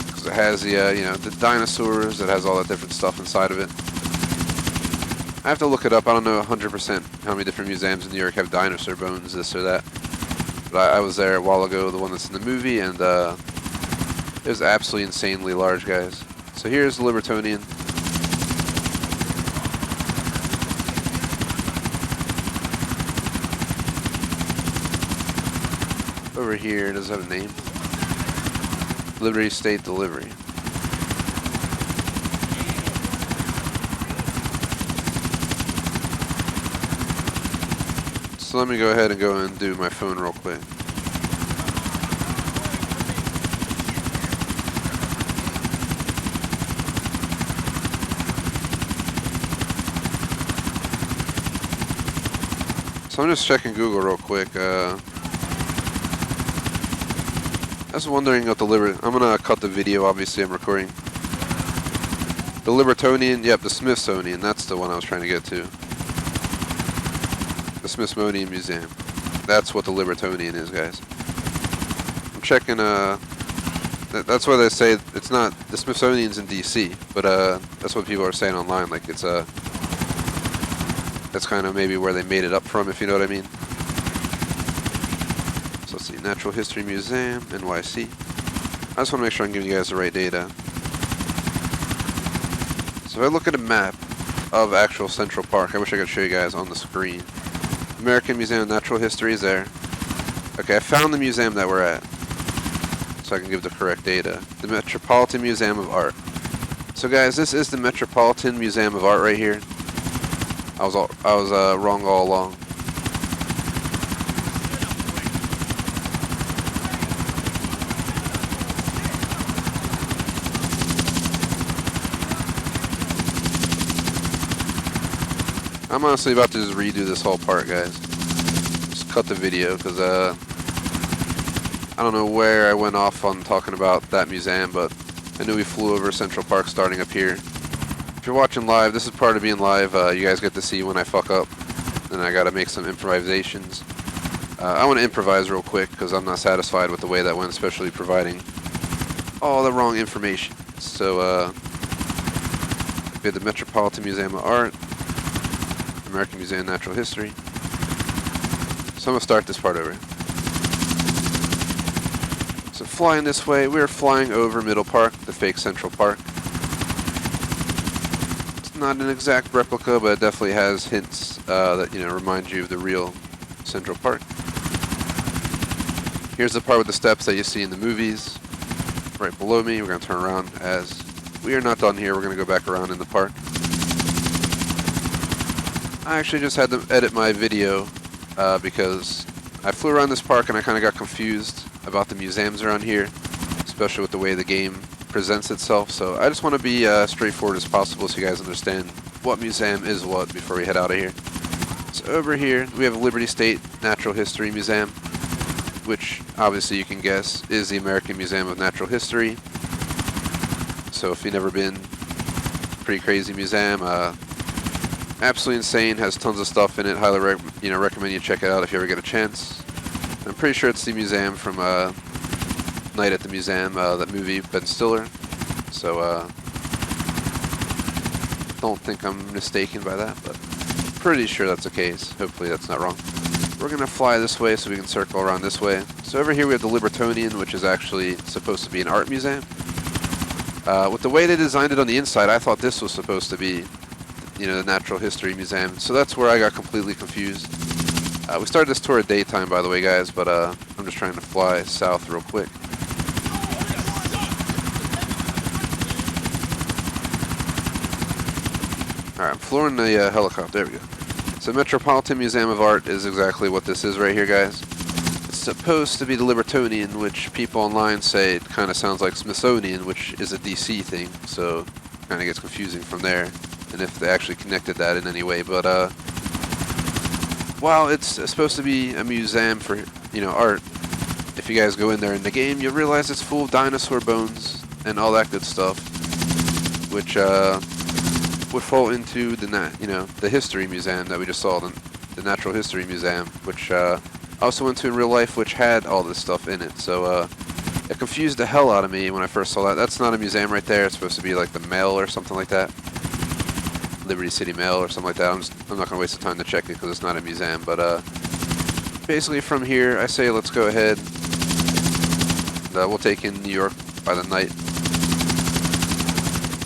Because it has the the dinosaurs, it has all that different stuff inside of it. I have to look it up. I don't know 100% how many different museums in New York have dinosaur bones, this or that. But I was there a while ago, the one that's in the movie, and it was absolutely insanely large, guys. So here's the Libertonian. Over here, does it have a name? Liberty State Delivery. So let me go ahead and go and do my phone real quick. So I'm just checking Google real quick. I was wondering what the I'm gonna cut the video, obviously I'm recording. The Libertonian, yep, the Smithsonian, that's the one I was trying to get to. The Smithsonian Museum. That's what the Libertonian is, guys. I'm checking, that's why they say it's not, the Smithsonian's in DC, but that's what people are saying online, like it's that's kind of maybe where they made it up from, if you know what I mean. So let's see, Natural History Museum, NYC. I just want to make sure I'm giving you guys the right data. So if I look at a map of actual Central Park, I wish I could show you guys on the screen. American Museum of Natural History is there. Okay, I found the museum that we're at, so I can give the correct data. The Metropolitan Museum of Art. So guys, this is the Metropolitan Museum of Art right here. I was wrong all along. I'm honestly about to just redo this whole part, guys. Just cut the video, because I don't know where I went off on talking about that museum, but I knew we flew over Central Park starting up here. If you're watching live, this is part of being live. You guys get to see when I fuck up, and I gotta make some improvisations. I want to improvise real quick, because I'm not satisfied with the way that went, especially providing all the wrong information. So, we had the Metropolitan Museum of Art, American Museum of Natural History. So I'm going to start this part over. So flying this way, we are flying over Middle Park, the fake Central Park. It's not an exact replica, but it definitely has hints that, you know, remind you of the real Central Park. Here's the part with the steps that you see in the movies. Right below me, we're going to turn around as we are not done here. We're going to go back around in the park. I actually just had to edit my video because I flew around this park and I kind of got confused about the museums around here, especially with the way the game presents itself. So I just want to be straightforward as possible so you guys understand what museum is what before we head out of here. So over here we have Liberty State Natural History Museum, which obviously you can guess is the American Museum of Natural History. So if you've never been, pretty crazy museum. Absolutely insane, has tons of stuff in it. Highly recommend you check it out if you ever get a chance. I'm pretty sure it's the museum from Night at the Museum, that movie, Ben Stiller. So don't think I'm mistaken by that, but pretty sure that's the case. Hopefully that's not wrong. We're going to fly this way so we can circle around this way. So over here we have the Libertonian, which is actually supposed to be an art museum. With the way they designed it on the inside, I thought this was supposed to be, you know, the Natural History Museum. So that's where I got completely confused. We started this tour at daytime, by the way, guys, but I'm just trying to fly south real quick. Alright, I'm flooring the helicopter. There we go. So Metropolitan Museum of Art is exactly what this is right here, guys. It's supposed to be the Libertonian, which people online say it kind of sounds like Smithsonian, which is a DC thing, so kind of gets confusing from there. And if they actually connected that in any way, but while it's supposed to be a museum for, you know, art, if you guys go in there in the game, you'll realize it's full of dinosaur bones and all that good stuff, which would fall into the history museum that we just saw, the Natural History Museum, which I also went to in real life, which had all this stuff in it. So it confused the hell out of me when I first saw that. That's not a museum right there. It's supposed to be like the mail or something like that. Liberty City Mail or something like that. I'm not going to waste the time to check it because it's not a museum. But basically from here, I say let's go ahead. We'll take in New York by the night.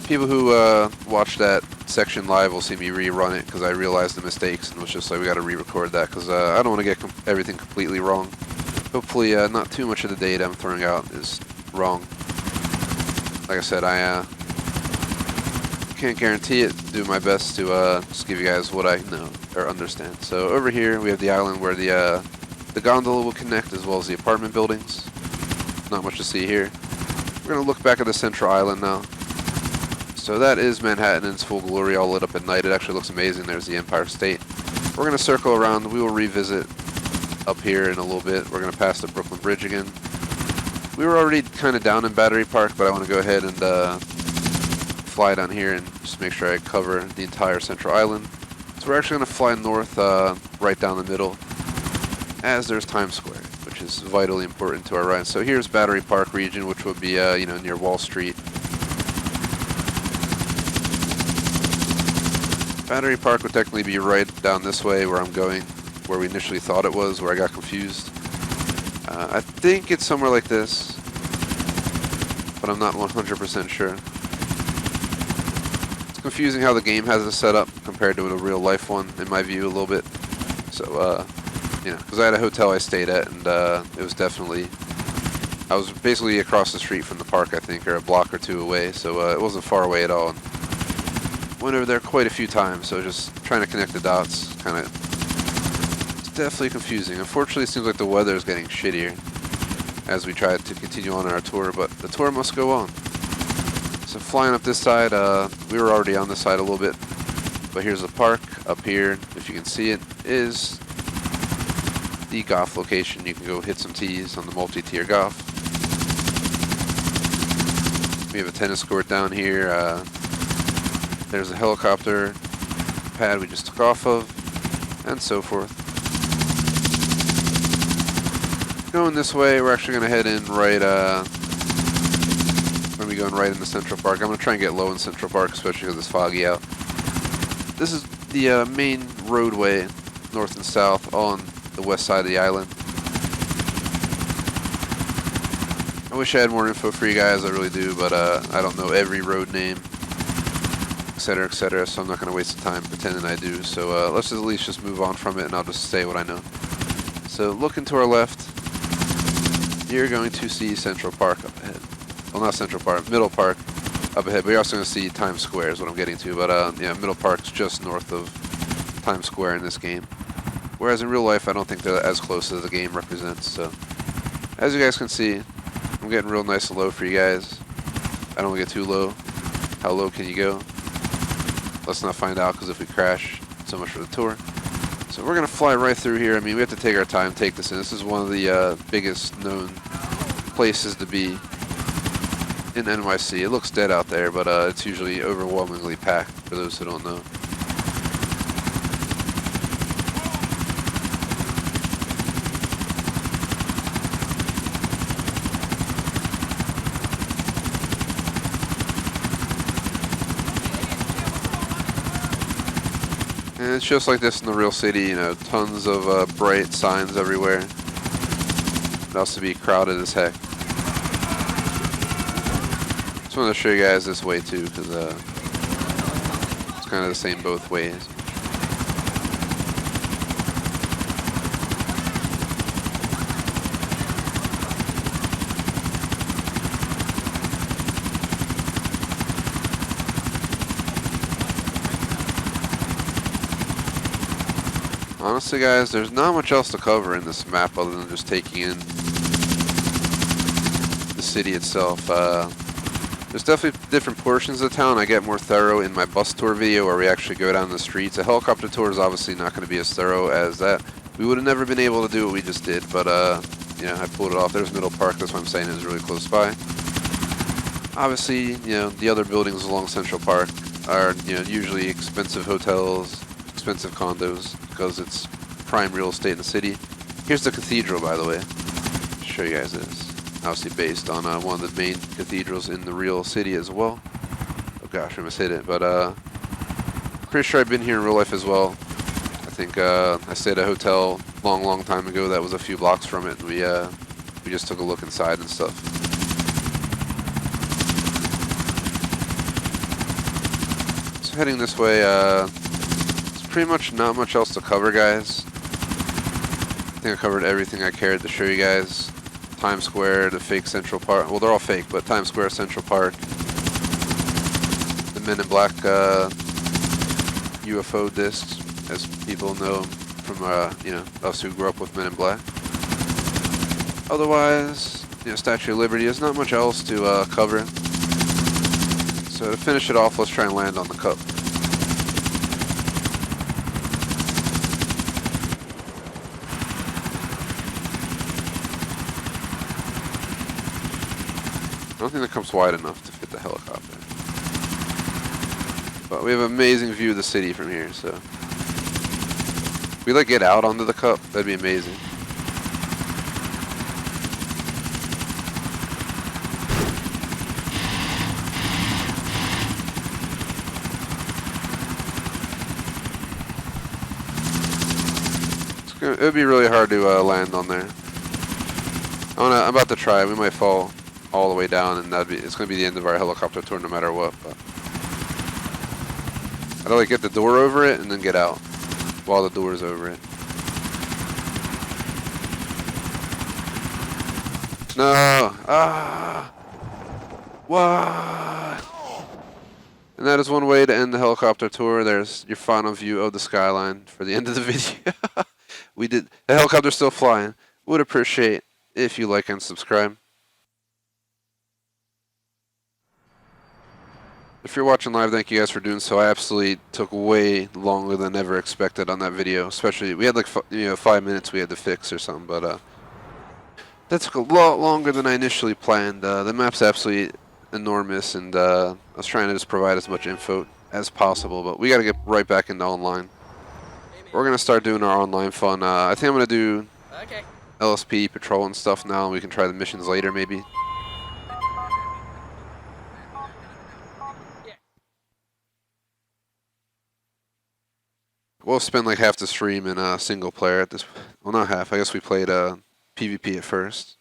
People who watch that section live will see me rerun it because I realized the mistakes and was just like, we got to re-record that because I don't want to get everything completely wrong. Hopefully not too much of the data I'm throwing out is wrong. Like I said, I can't guarantee it. Do my best to just give you guys what I know or understand. So over here we have the island where the gondola will connect as well as the apartment buildings. Not much to see here. We're going to look back at the central island now. So that is Manhattan in its full glory, all lit up at night. It actually looks amazing. There's the Empire State. We're going to circle around. We will revisit up here in a little bit. We're going to pass the Brooklyn Bridge again. We were already kind of down in Battery Park, but I want to go ahead and fly down here and just make sure I cover the entire central island. So we're actually going to fly north right down the middle as there's Times Square, which is vitally important to our ride. So here's Battery Park region, which would be near Wall Street. Battery Park would technically be right down this way where I'm going, where we initially thought it was, where I got confused. I think it's somewhere like this, but I'm not 100% sure. It's confusing how the game has it set up compared to a real life one, in my view, a little bit. So, because I had a hotel I stayed at, and it was definitely, I was basically across the street from the park, I think, or a block or two away, so it wasn't far away at all. Went over there quite a few times, so just trying to connect the dots, kind of, it's definitely confusing. Unfortunately, it seems like the weather is getting shittier as we try to continue on our tour, but the tour must go on. So flying up this side, we were already on this side a little bit, but here's the park. Up here, if you can see it, is the golf location. You can go hit some tees on the multi-tier golf. We have a tennis court down here. There's a helicopter pad we just took off of, and so forth. Going this way, we're actually going to head in right, we're going to be going right into Central Park. I'm going to try and get low in Central Park, especially because it's foggy out. This is the main roadway, north and south, on the west side of the island. I wish I had more info for you guys, I really do, but I don't know every road name, etc., so I'm not going to waste the time pretending I do. So let's at least just move on from it, and I'll just say what I know. So looking to our left, you're going to see Central Park up ahead. Well, not Central Park, Middle Park up ahead, but you're also going to see Times Square is what I'm getting to. But yeah, Middle Park's just north of Times Square in this game. Whereas in real life, I don't think they're as close as the game represents. So as you guys can see, I'm getting real nice and low for you guys. I don't want to get too low. How low can you go? Let's not find out, because if we crash, so much for the tour. So we're going to fly right through here. I mean, we have to take our time, take this in. This is one of the biggest known places to be in NYC. It looks dead out there, but it's usually overwhelmingly packed, for those who don't know. And it's just like this in the real city, you know, tons of bright signs everywhere. It also be crowded as heck. Just wanted to show you guys this way too, because it's kind of the same both ways. Honestly, guys, there's not much else to cover in this map other than just taking in the city itself. There's definitely different portions of town. I get more thorough in my bus tour video where we actually go down the streets. A helicopter tour is obviously not going to be as thorough as that. We would have never been able to do what we just did, but I pulled it off. There's Middle Park. That's what I'm saying, is really close by. Obviously, the other buildings along Central Park are, usually expensive hotels, expensive condos, because it's prime real estate in the city. Here's the cathedral, by the way. I'll show you guys this. Obviously based on one of the main cathedrals in the real city as well. Oh gosh, I almost hit it. But Pretty sure I've been here in real life as well. I think I stayed at a hotel long time ago that was a few blocks from it. And we just took a look inside and stuff. So heading this way, it's pretty much not much else to cover, guys. I think I covered everything I cared to show you guys. Times Square, the fake Central Park. Well, they're all fake, but Times Square, Central Park. The Men in Black UFO discs, as people know from you know, us who grew up with Men in Black. Otherwise, you know, Statue of Liberty, there's not much else to cover. So to finish it off, let's try and land on the cup. I don't think the cup's wide enough to fit the helicopter. But we have an amazing view of the city from here, so if we like get out onto the cup, that'd be amazing. It would be really hard to land on there. I'm about to try. We might fall all the way down, and it's going to be the end of our helicopter tour no matter what. But I'd like get the door over it and then get out while the door's over it. No! Ah! What? And that is one way to end the helicopter tour. There's your final view of the skyline for the end of the video. The helicopter's still flying. Would appreciate if you like and subscribe. If you're watching live, thank you guys for doing so. I absolutely took way longer than ever expected on that video. Especially, we had like 5 minutes we had to fix or something, but that took a lot longer than I initially planned. The map's absolutely enormous, and I was trying to just provide as much info as possible, but we got to get right back into online. We're going to start doing our online fun. I think I'm going to do LSP, patrol and stuff now, and we can try the missions later maybe. We'll spend like half the stream in single player at this. Well, not half. I guess we played PvP at first.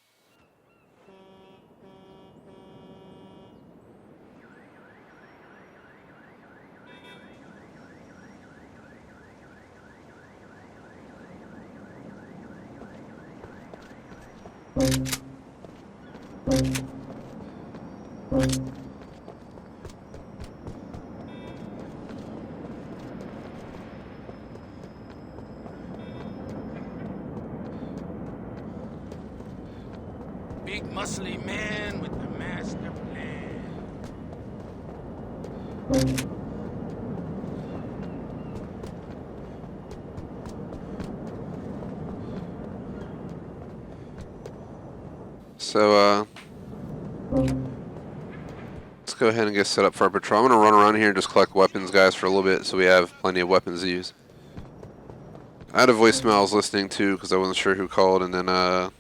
Big muscly man with the master plan. So, let's go ahead and get set up for our patrol. I'm going to run around here and just collect weapons, guys, for a little bit so we have plenty of weapons to use. I had a voicemail I was listening to because I wasn't sure who called, and then,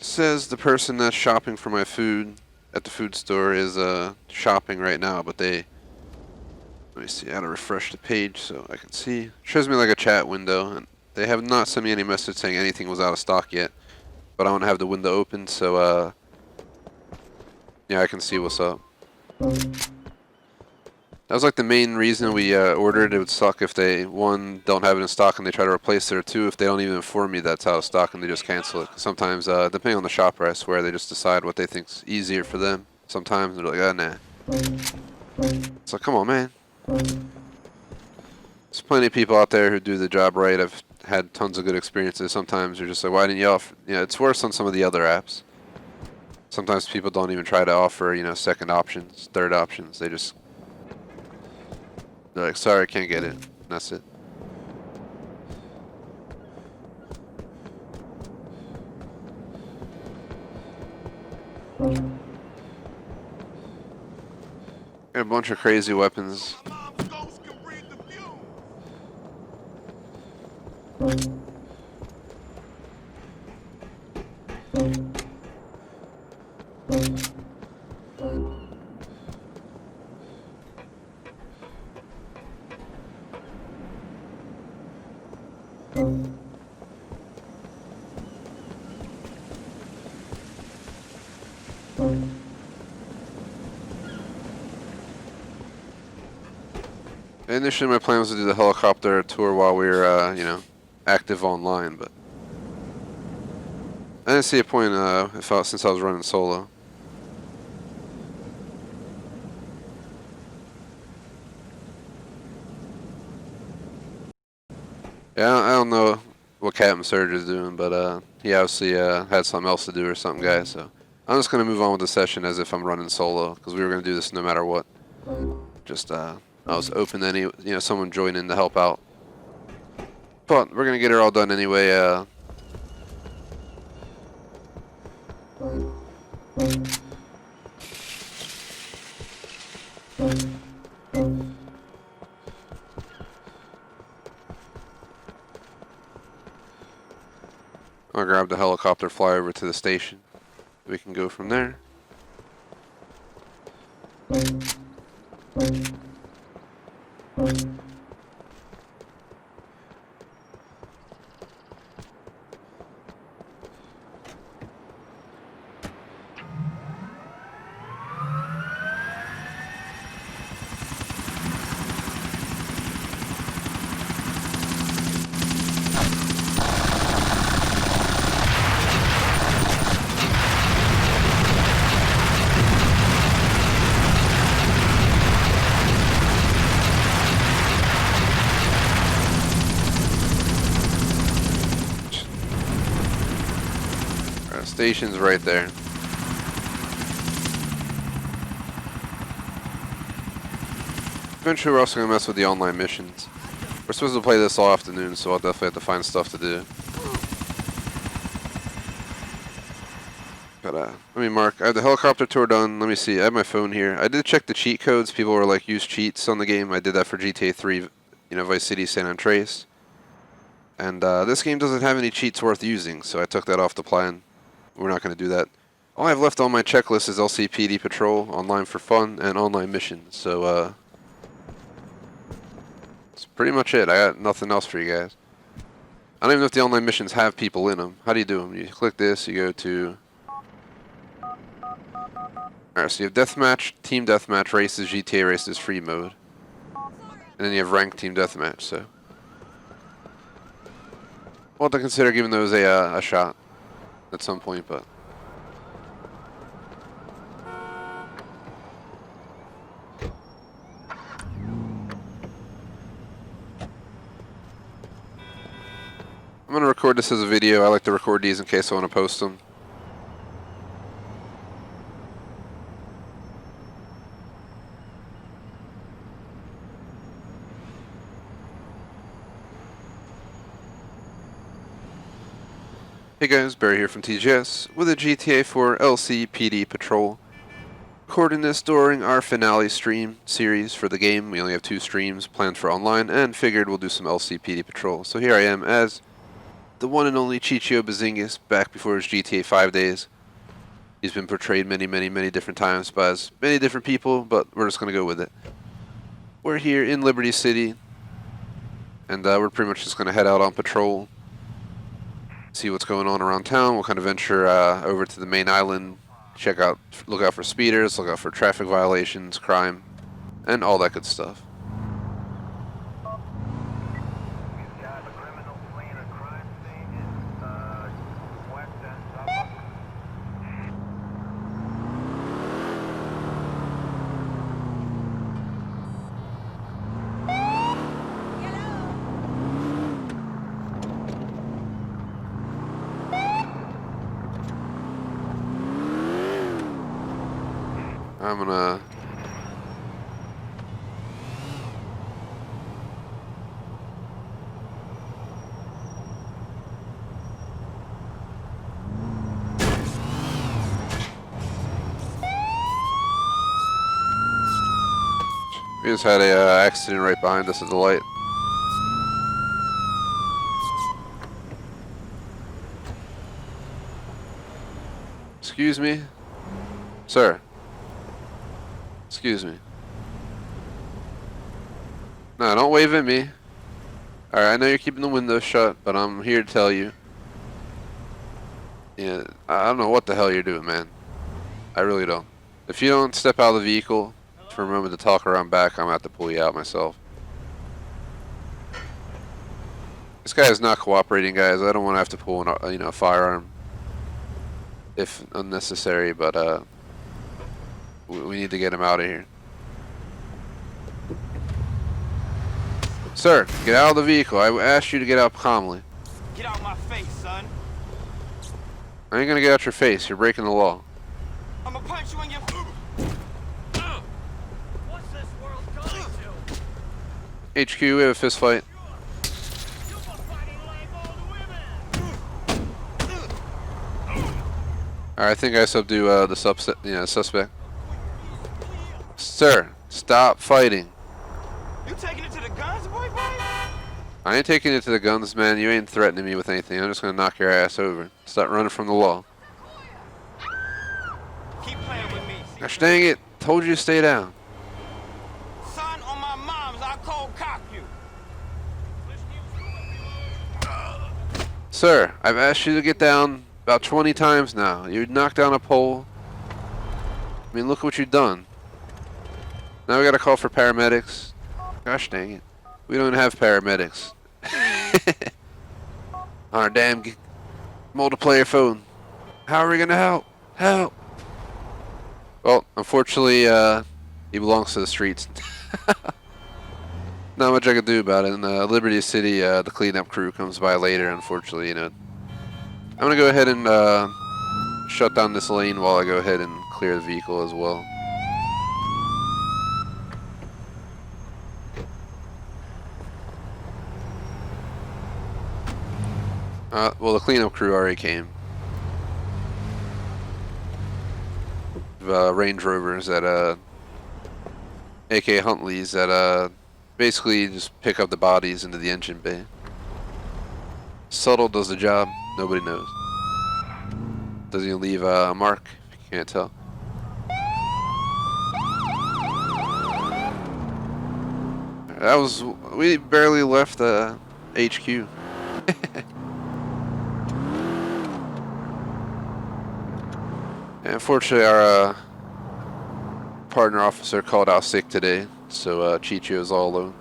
says the person that's shopping for my food at the food store is shopping right now, but let me see, I gotta refresh the page so I can see. It shows me like a chat window, and they have not sent me any message saying anything was out of stock yet, but I want to have the window open so yeah, I can see what's up. That was like the main reason we ordered. It would suck if they, one, don't have it in stock and they try to replace it, or two, if they don't even inform me that's out of stock and they just cancel it. Sometimes, depending on the shopper, I swear, they just decide what they think's easier for them. Sometimes they're like, oh, nah. It's like, come on, man. There's plenty of people out there who do the job right. I've had tons of good experiences. Sometimes they're just like, why didn't you offer? You know, it's worse on some of the other apps. Sometimes people don't even try to offer, you know, second options, third options. They just... they're like, sorry, I can't get it. And that's it. Got a bunch of crazy weapons. Initially, my plan was to do the helicopter tour while we were, you know, active online, but I didn't see a point since I was running solo. Yeah, I don't know what Captain Surge is doing, but he obviously had something else to do or something, guys. So I'm just gonna move on with the session as if I'm running solo, because we were gonna do this no matter what. Just I was open to any, you know, someone join in to help out. But we're gonna get it all done anyway. I'll grab the helicopter, fly over to the station. We can go from there. Station's right there. Eventually we're also going to mess with the online missions. We're supposed to play this all afternoon, so I'll definitely have to find stuff to do. But let me mark. I have the helicopter tour done. Let me see. I have my phone here. I did check the cheat codes. People were like, use cheats on the game. I did that for GTA 3, you know, Vice City, San Andreas. And this game doesn't have any cheats worth using, so I took that off the plan. We're not going to do that. All I have left on my checklist is LCPD Patrol, Online for Fun, and Online Missions. So, that's pretty much it. I got nothing else for you guys. I don't even know if the online missions have people in them. How do you do them? You click this, you go to... Alright, so you have Deathmatch, Team Deathmatch, Races, GTA Races, Free Mode. And then you have Ranked Team Deathmatch, so... We'll have to consider giving those a shot at some point, but... I'm going to record this as a video. I like to record these in case I want to post them. Hey guys, Barry here from TGS with a GTA 4 LCPD Patrol. Recording this during our finale stream series for the game. We only have 2 streams planned for online and figured we'll do some LCPD Patrol. So here I am as the one and only Chicho Bazingas back before his GTA 5 days. He's been portrayed many different times by many different people, but we're just going to go with it. We're here in Liberty City, and we're pretty much just going to head out on patrol, see what's going on around town. We'll kind of venture over to the main island, look out for speeders, look out for traffic violations, crime, and all that good stuff. I'm gonna... We just had a accident right behind us at the light. Excuse me? Sir. Excuse me. No, don't wave at me. Alright, I know you're keeping the windows shut, but I'm here to tell you. Yeah, I don't know what the hell you're doing, man. I really don't. If you don't step out of the vehicle for a moment to talk around back, I'm gonna have to pull you out myself. This guy is not cooperating, guys. I don't want to have to pull an, a firearm if unnecessary, but we need to get him out of here. Sir, get out of the vehicle. I asked you to get out calmly. Get out my face, son. I ain't gonna get out your face. You're breaking the law. I'm gonna punch you in your... What's this world going to? HQ, we have a fist fight. You were fighting like old women. Alright, I think I subdue the suspect. Sir, stop fighting. You taking it to the guns, boy? I ain't taking it to the guns, man. You ain't threatening me with anything. I'm just gonna knock your ass over. Stop running from the law. Keep playing with me. Gosh dang it. Told you to stay down. Son, on my mom's, I'll cold cock you. Sir, I've asked you to get down about 20 times now. You knocked down a pole. I mean, look what you've done. Now we gotta call for paramedics. Gosh dang it. We don't have paramedics. On our damn multiplayer phone. How are we gonna help? Help! Well, unfortunately, he belongs to the streets. Not much I could do about it. In Liberty City, the cleanup crew comes by later, unfortunately, I'm gonna go ahead and shut down this lane while I go ahead and clear the vehicle as well. Well, the cleanup crew already came. Range Rovers that, aka Huntleys that, basically just pick up the bodies into the engine bay. Subtle does the job, nobody knows. Doesn't even leave a mark, if you can't tell. We barely left HQ. And unfortunately, our partner officer called out sick today, so Chicho is all alone.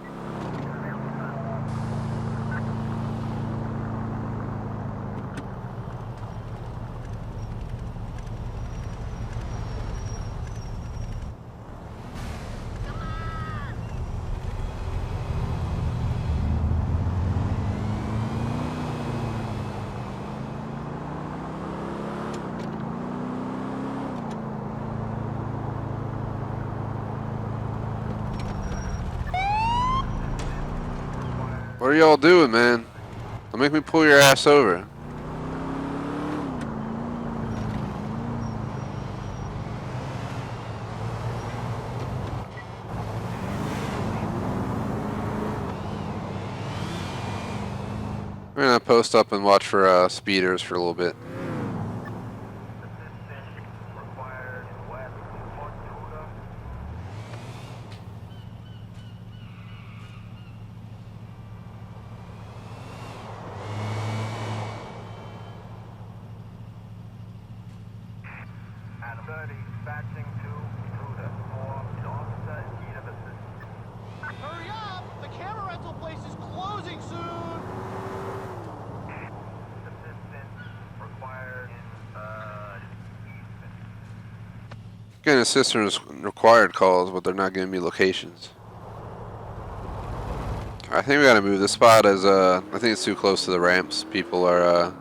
What are y'all doing, man? Don't make me pull your ass over. We're gonna post up and watch for speeders for a little bit. Hurry up! The camera rental place is closing soon! Getting assistance required calls, but they're not giving me locations. I think we gotta move. This spot is, I think it's too close to the ramps. People are,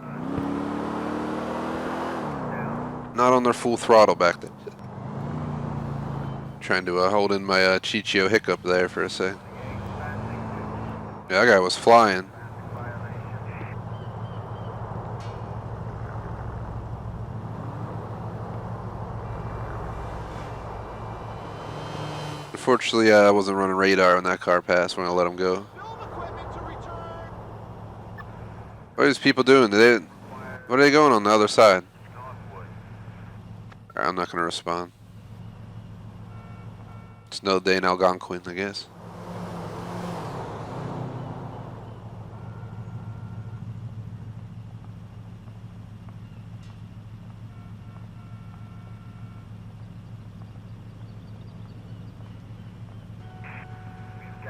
not on their full throttle back there. Trying to hold in my Chicho hiccup there for a sec. Yeah, that guy was flying. Unfortunately, I wasn't running radar when that car passed when I let him go. Build equipment to return! What are these people doing? What are they going on the other side? Alright, I'm not going to respond. It's no day in Algonquin, I guess.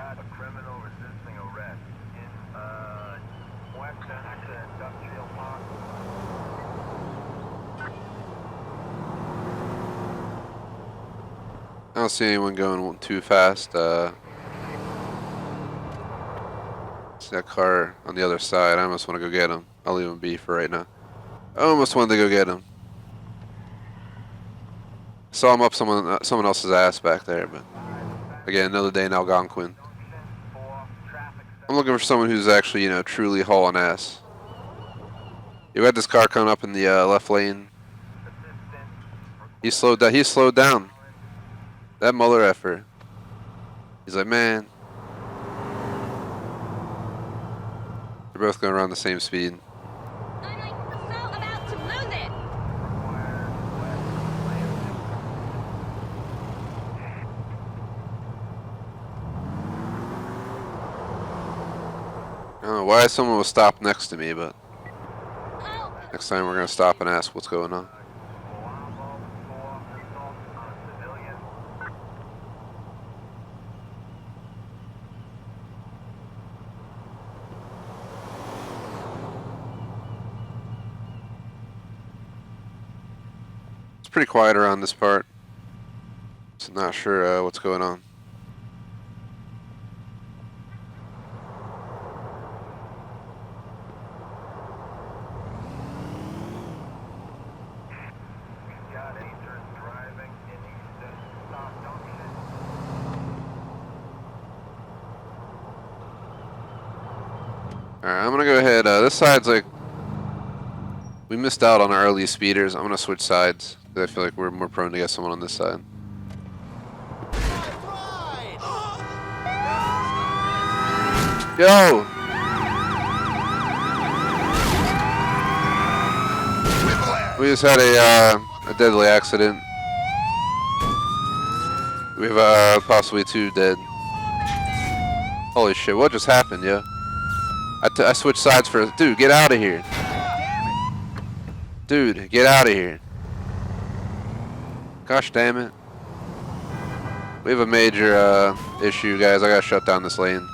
got a criminal resisting arrest in Western Industrial Park. I don't see anyone going too fast. See that car on the other side. I almost want to go get him. I'll leave him be for right now. I almost wanted to go get him. Saw him up someone else's ass back there, but again, another day in Algonquin. I'm looking for someone who's actually, you know, truly hauling ass. You had this car coming up in the left lane. He slowed down. He slowed down. That mother effer. He's like, man. They're both going around the same speed. I'm like so about to lose it. I don't know why someone was stopped next to me, but Oh, next time we're going to stop and ask what's going on. It's pretty quiet around this part, so not sure what's going on. Alright, I'm gonna go ahead. This side's like, we missed out on our early speeders. I'm gonna switch sides because I feel like we're more prone to get someone on this side. Yo! We just had a deadly accident. We have possibly 2 dead. Holy shit! What just happened, yo? I switched sides for... Dude, get out of here. Dude, get out of here. Gosh damn it. We have a major issue, guys. I gotta shut down this lane.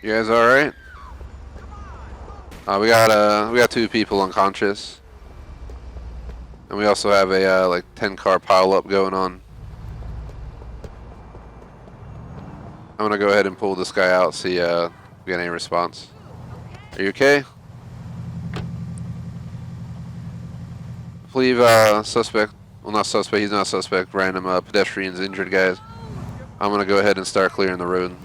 You guys alright? We got 2 people unconscious. And we also have a like 10 car pile up going on. I'm gonna go ahead and pull this guy out, see if we get any response. Are you okay? I believe suspect, well not suspect, he's not suspect, random pedestrians injured, guys. I'm gonna go ahead and start clearing the road.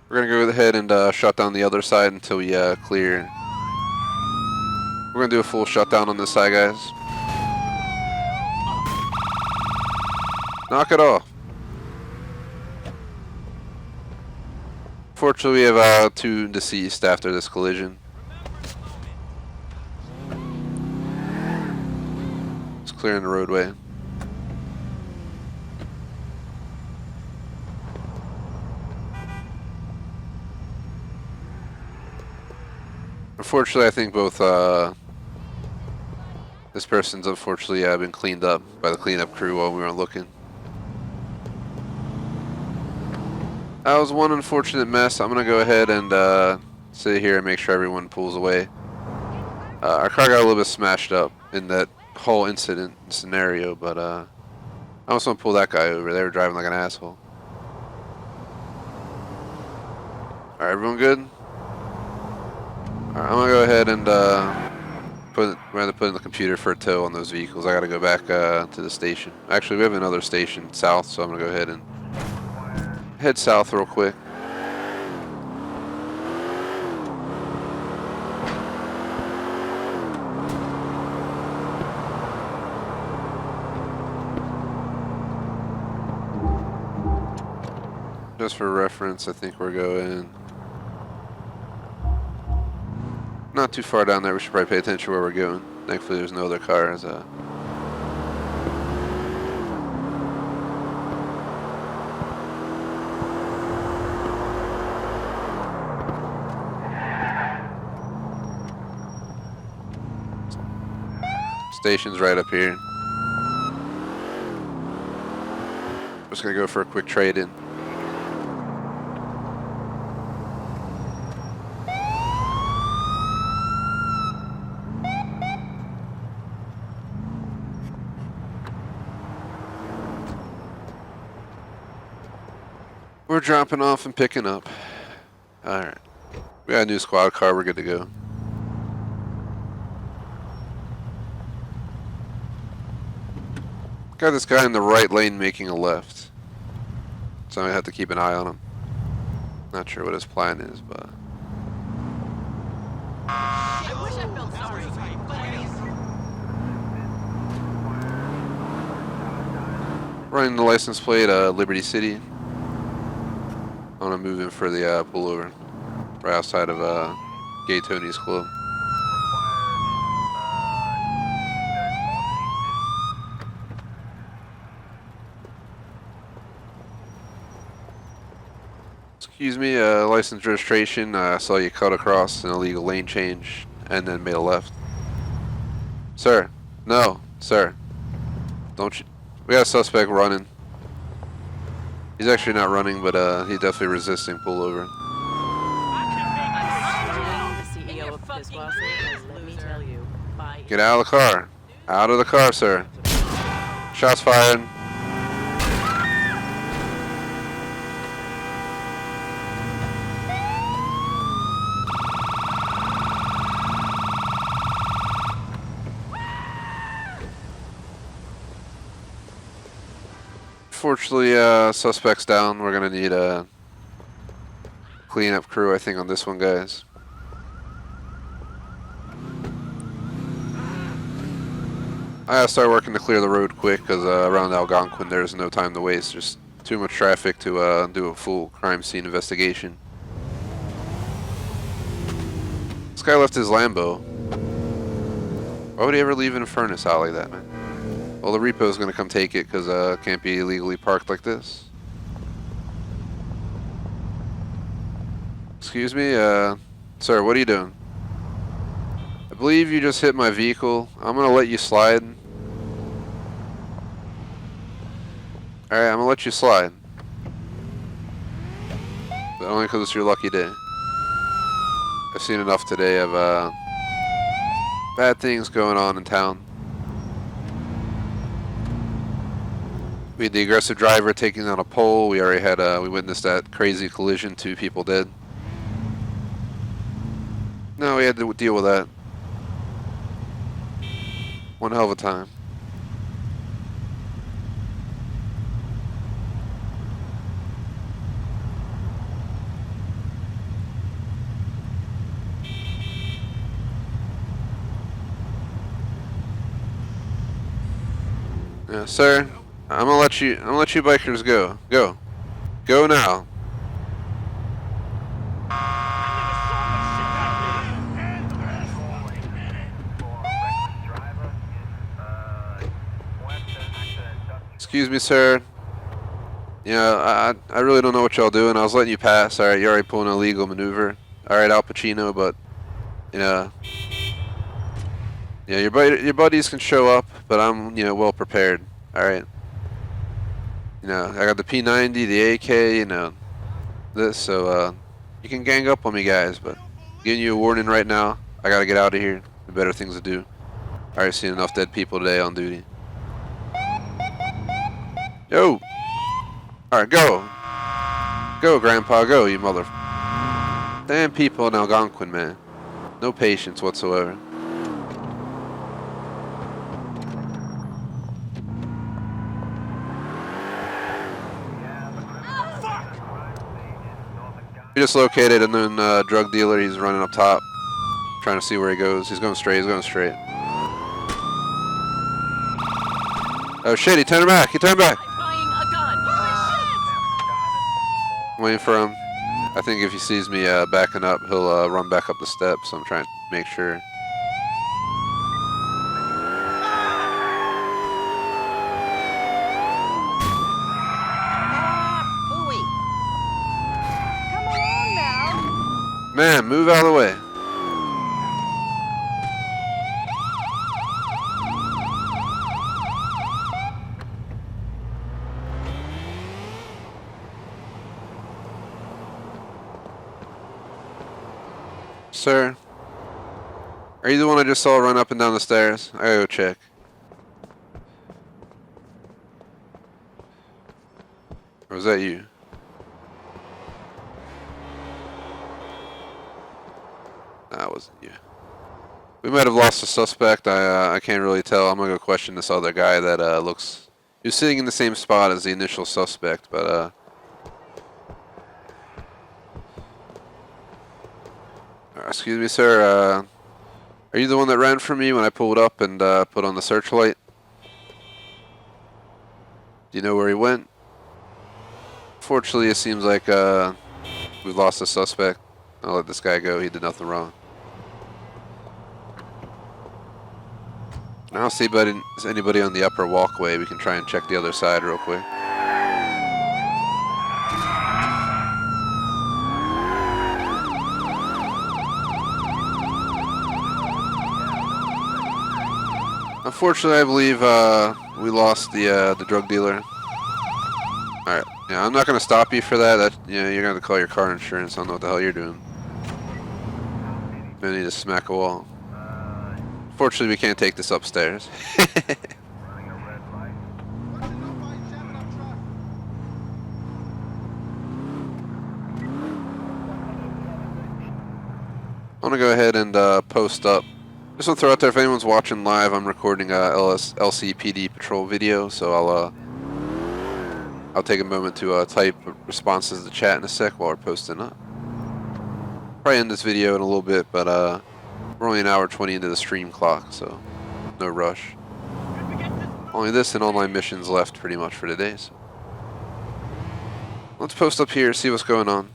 We're gonna go ahead and shut down the other side until we clear. We're gonna do a full shutdown on this side, guys. Knock it off. Fortunately, we have 2 deceased after this collision. It's clearing the roadway. Unfortunately, I think both this person's unfortunately been cleaned up by the cleanup crew while we weren't looking. That was one unfortunate mess. I'm gonna go ahead and sit here and make sure everyone pulls away. Our car got a little bit smashed up in that whole incident scenario, but I also want to pull that guy over. They were driving like an asshole. Alright, everyone good? Alright, I'm gonna go ahead and we're gonna put in the computer for a tow on those vehicles. I gotta go back to the station. Actually, we have another station south, so I'm gonna go ahead and head south real quick. Just for reference, I think we're going not too far down there. We should probably pay attention where we're going. Thankfully, there's no other cars. Station's right up here. Just gonna go for a quick trade-in. We're dropping off and picking up. Alright. We got a new squad car, we're good to go. Got this guy in the right lane making a left. So I have to keep an eye on him. Not sure what his plan is, but... I wish I felt sorry. Running the license plate, Liberty City. I'm gonna move in for the pullover. Right outside of Gay Tony's Club. Excuse me, license registration. I saw you cut across an illegal lane change and then made a left. Sir, no, sir. Don't you? We got a suspect running. He's actually not running, but he's definitely resisting pullover. Get out of the car. Out of the car, sir. Shots fired. Fortunately, suspect's down. We're gonna need a cleanup crew, I think, on this one, guys. I gotta start working to clear the road quick, because around Algonquin there's no time to waste. There's too much traffic to do a full crime scene investigation. This guy left his Lambo. Why would he ever leave in a furnace out like that, man? Well, the repo's gonna come take it because it can't be illegally parked like this. Excuse me, sir, what are you doing? I believe you just hit my vehicle. I'm gonna let you slide. Alright, I'm gonna let you slide. But only because it's your lucky day. I've seen enough today of bad things going on in town. We had the aggressive driver taking down a pole. We already had we witnessed that crazy collision, 2 people dead. No, we had to deal with that. One hell of a time. Yeah, sir. I'm gonna let you bikers go. Go now. Excuse me, sir. Yeah, I really don't know what y'all doing. I was letting you pass. Alright, you're already pulling an illegal maneuver. Alright, Al Pacino, but you know, yeah, your buddies can show up, but I'm, you know, well prepared. Alright. You know, I got the P90, the AK, you know, this, so, you can gang up on me, guys, but giving you a warning right now. I gotta get out of here. The better things to do. I already seen enough dead people today on duty. Yo! Alright, go! Go, Grandpa, go, you mother... Damn people in Algonquin, man. No patience whatsoever. We just located a known drug dealer. He's running up top, trying to see where he goes. He's going straight. He's going straight. Oh shit! He turned back. He turned back. I'm waiting for him. I think if he sees me backing up, he'll run back up the steps. So I'm trying to make sure. Man, move out of the way. Sir, are you the one I just saw run up and down the stairs? I gotta go check. Or was that you? Nah, it wasn't you. We might have lost a suspect. I can't really tell. I'm gonna go question this other guy that looks. He was sitting in the same spot as the initial suspect, but excuse me, sir. Are you the one that ran from me when I pulled up and put on the searchlight? Do you know where he went? Fortunately, it seems like we lost a suspect. I'll let this guy go. He did nothing wrong. I don't see anybody on the upper walkway. We can try and check the other side real quick. Unfortunately, I believe we lost the drug dealer. All right, yeah, I'm not gonna stop you for that. You're gonna call your car insurance. I don't know what the hell you're doing. I need to smack a wall. Fortunately, we can't take this upstairs. Running a red light. I'm gonna go ahead and post up. Just want to throw out there, if anyone's watching live, I'm recording a LCPD patrol video, so I'll take a moment to type responses to the chat in a sec while we're posting up. Probably end this video in a little bit, but we're only an hour 20 into the stream clock, so no rush. Only this and online missions left pretty much for today. So let's post up here, see what's going on.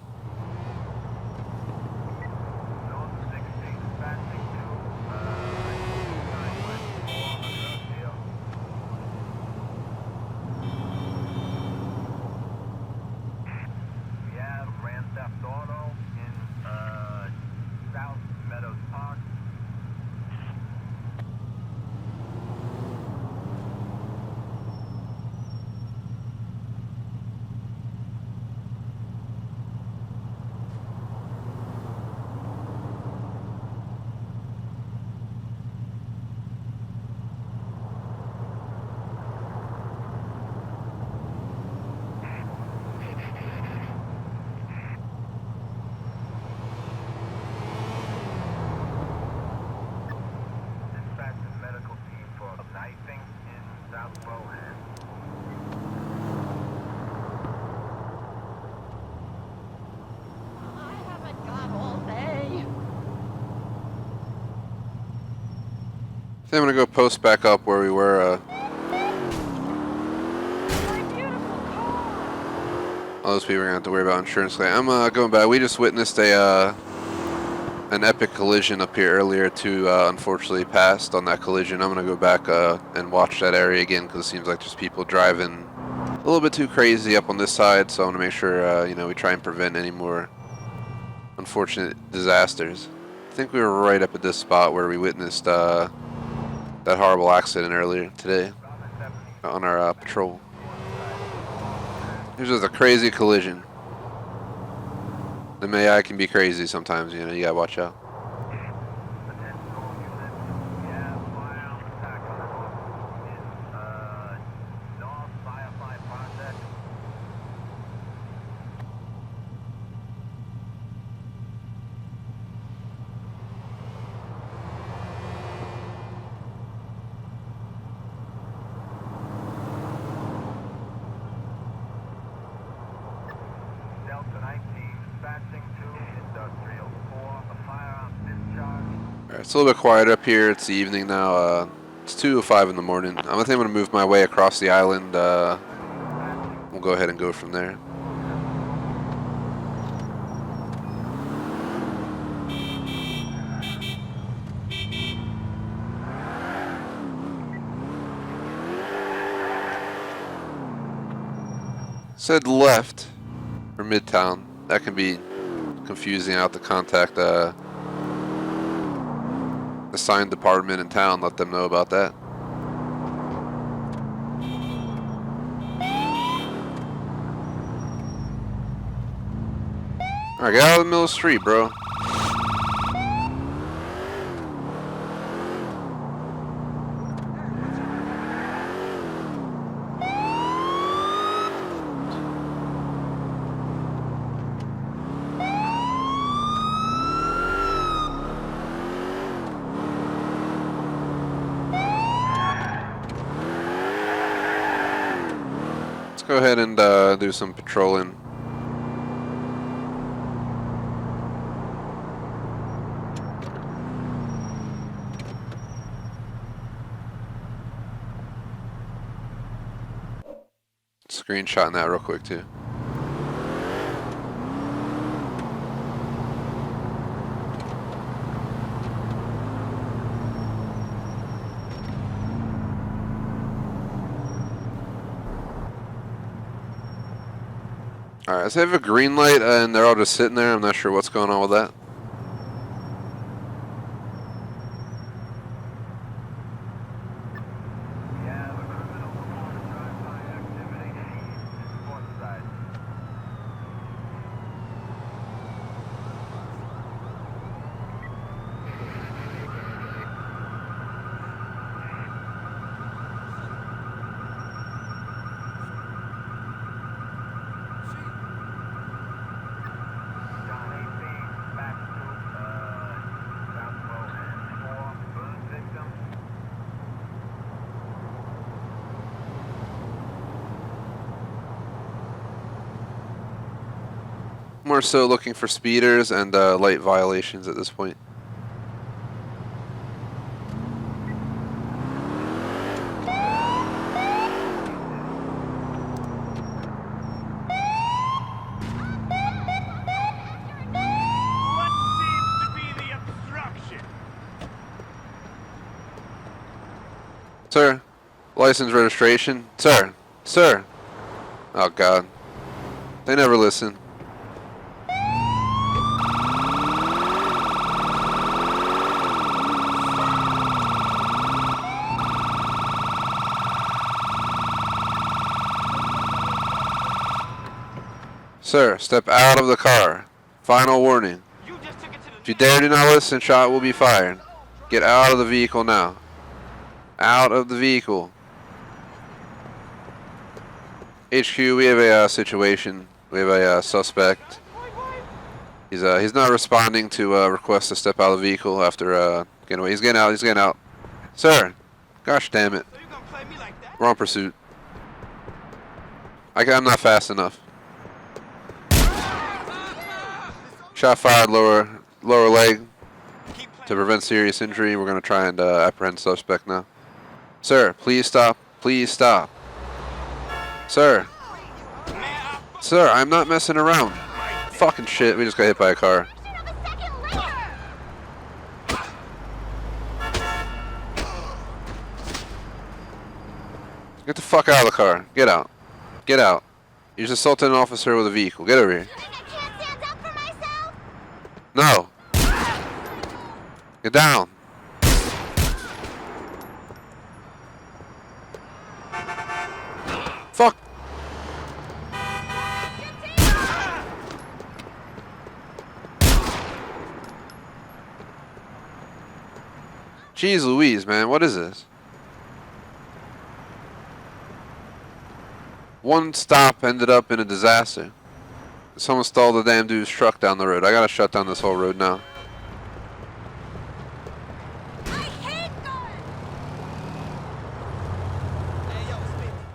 I'm gonna go post back up where we were. All those people are gonna have to worry about insurance claim. I'm going back. We just witnessed an epic collision up here earlier. Two unfortunately passed on that collision. I'm gonna go back and watch that area again because it seems like there's people driving a little bit too crazy up on this side. So I'm gonna make sure we try and prevent any more unfortunate disasters. I think we were right up at this spot where we witnessed that horrible accident earlier today on our patrol. This was a crazy collision. The AI can be crazy sometimes, you gotta watch out. It's a little bit quiet up here. It's the evening now. It's 2:05 in the morning. I think I'm going to move my way across the island. We'll go ahead and go from there. Said left for Midtown. That can be confusing. Out to contact assigned department in town, let them know about that. Alright, get out of the middle of the street, bro. go ahead and do some patrolling. Screenshotting that real quick too. Alright, so they have a green light and they're all just sitting there. I'm not sure what's going on with that. We have a criminal performance drive-by activity east port side. John 18, back to Southwell and 4, burn victim. More so looking for speeders and light violations at this point. What seems to be the obstruction? Sir, license registration. Sir, sir. Oh God, they never listen. Sir, step out of the car. Final warning. You just took it to the If you dare do not listen, shot will be fired. Get out of the vehicle now. Out of the vehicle. HQ, we have a situation. We have a suspect. He's not responding to requests to step out of the vehicle after getting away. He's getting out. He's getting out. Sir, gosh damn it. So you gonna play me like that? Wrong pursuit. I'm not fast enough. Shot fired lower leg Keep to playing. prevent serious injury. We're going to try and apprehend suspect now. Sir, please stop. Please stop. Sir. Sir, I'm not messing around. Fucking shit, we just got hit by a car. Get the fuck out of the car. Get out. Get out. You just assaulted an officer with a vehicle. Get over here. No. Get down. Fuck. Jeez Louise, man. What is this? One stop ended up in a disaster. Someone stole the damn dude's truck down the road. I gotta shut down this whole road now.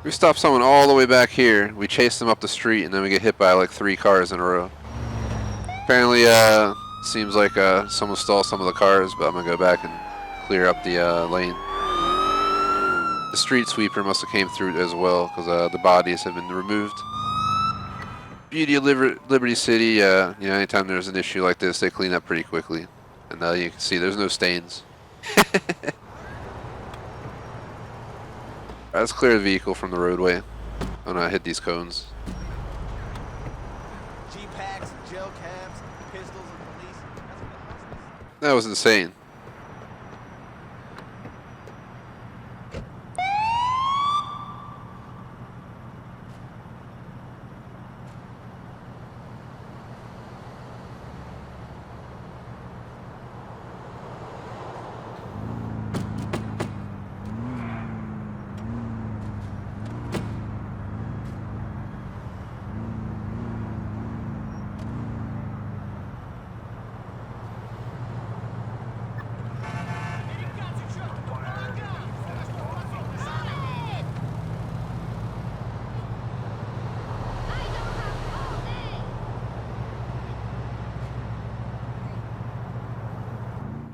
We stopped someone all the way back here. We chased them up the street, and then we get hit by like 3 cars in a row. Apparently, seems like someone stole some of the cars, but I'm gonna go back and clear up the lane. The street sweeper must have came through as well, because the bodies have been removed. Beauty of Liberty City, you know, anytime there's an issue like this, they clean up pretty quickly. And you can see there's no stains. Alright, let's clear the vehicle from the roadway. I'm gonna hit these cones. G-packs, gel caps, pistols, and police. That's what the house is. That was insane.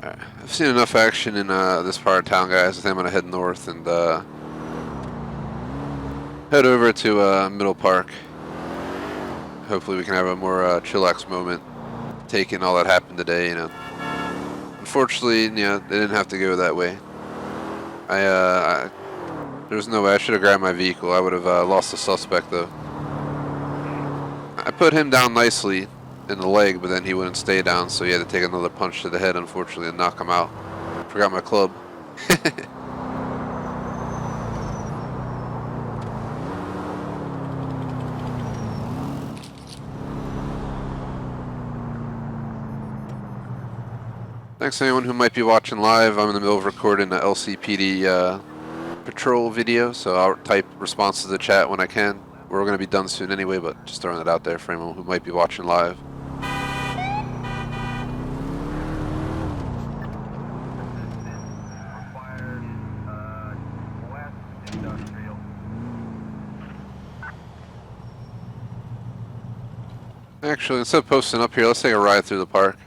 Alright, I've seen enough action in this part of town, guys. I think I'm gonna head north and head over to Middle Park. Hopefully we can have a more chillax moment, taking all that happened today, you know. Unfortunately, you know, they didn't have to go that way. There was no way. I should have grabbed my vehicle. I would have lost the suspect, though. I put him down nicely in the leg, but then he wouldn't stay down, so he had to take another punch to the head, unfortunately, and knock him out. Forgot my club. Thanks to anyone who might be watching live. I'm in the middle of recording the LCPD patrol video, so I'll type responses to the chat when I can. We're going to be done soon anyway, but just throwing it out there for anyone who might be watching live. Required West Industrial. Actually, instead of posting up here, let's take a ride through the park.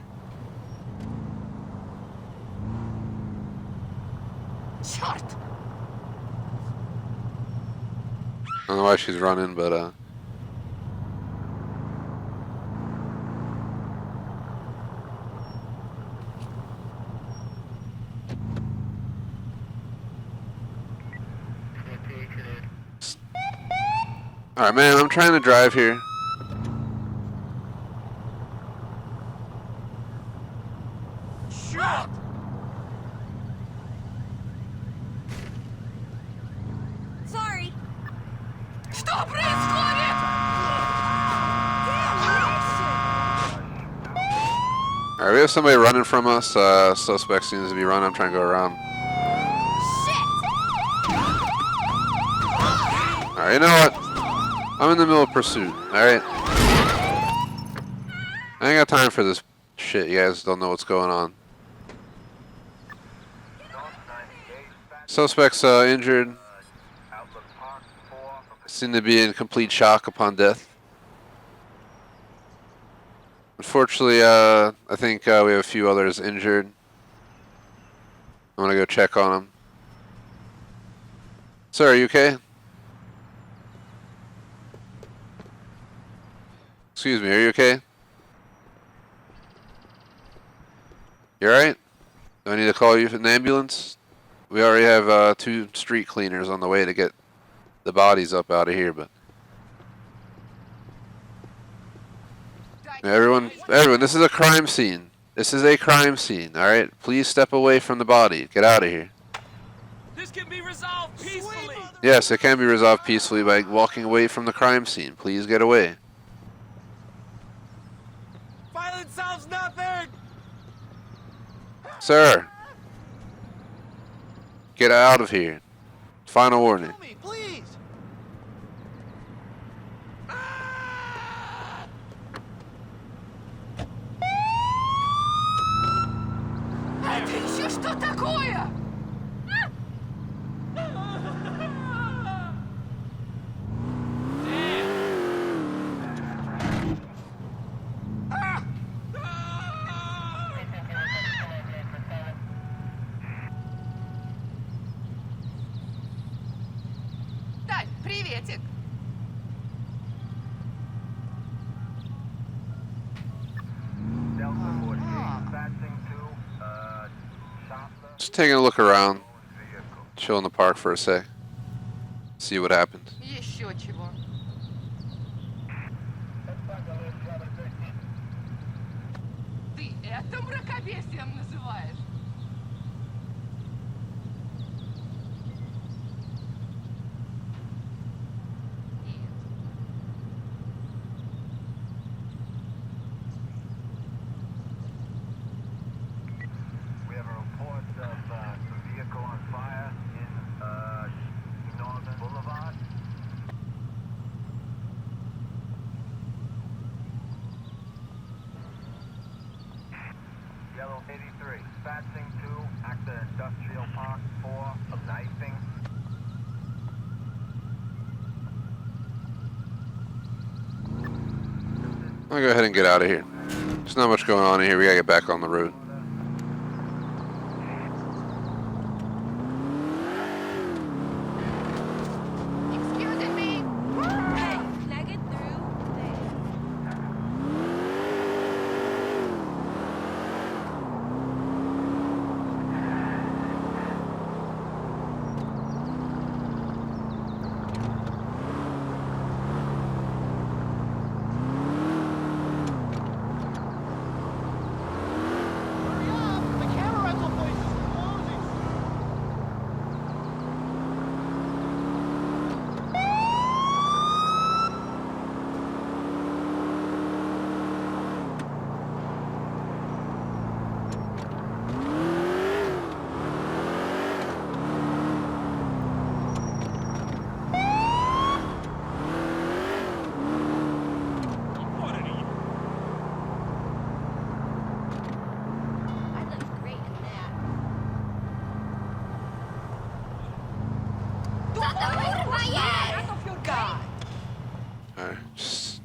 Shut! I don't know why she's running, but alright, man, I'm trying to drive here. Shut! Sorry. Что происходит? Alright, we have somebody running from us. Suspect seems to be running. I'm trying to go around. Alright, you know what? I'm in the middle of pursuit, alright? I ain't got time for this shit. You guys don't know what's going on. Suspect's injured. Outlook Park 4. Seem to be in complete shock upon death. Unfortunately, I think we have a few others injured. I'm gonna go check on them. Sir, are you okay? Excuse me, are you okay? You alright? Do I need to call you for an ambulance? We already have 2 street cleaners on the way to get the bodies up out of here, but everyone, this is a crime scene. This is a crime scene, alright? Please step away from the body. Get out of here. This can be resolved peacefully. Yes, it can be resolved peacefully by walking away from the crime scene. Please get away. Violence solves nothing. Sir, get out of here. Final warning. Kill me, please. Это еще что такое? Тань, приветик. Delta 48, passing to Shopper Just taking a look around. vehicle. Chill in the park for a sec. See what happens. Еще чего. Ты это мракобесием называешь? Нет. We have a report of a vehicle on fire in Northern Boulevard. Yellow 83, passing to at the Industrial Park 4 of knifing. I'll go ahead and get out of here. There's not much going on in here. We gotta get back on the road.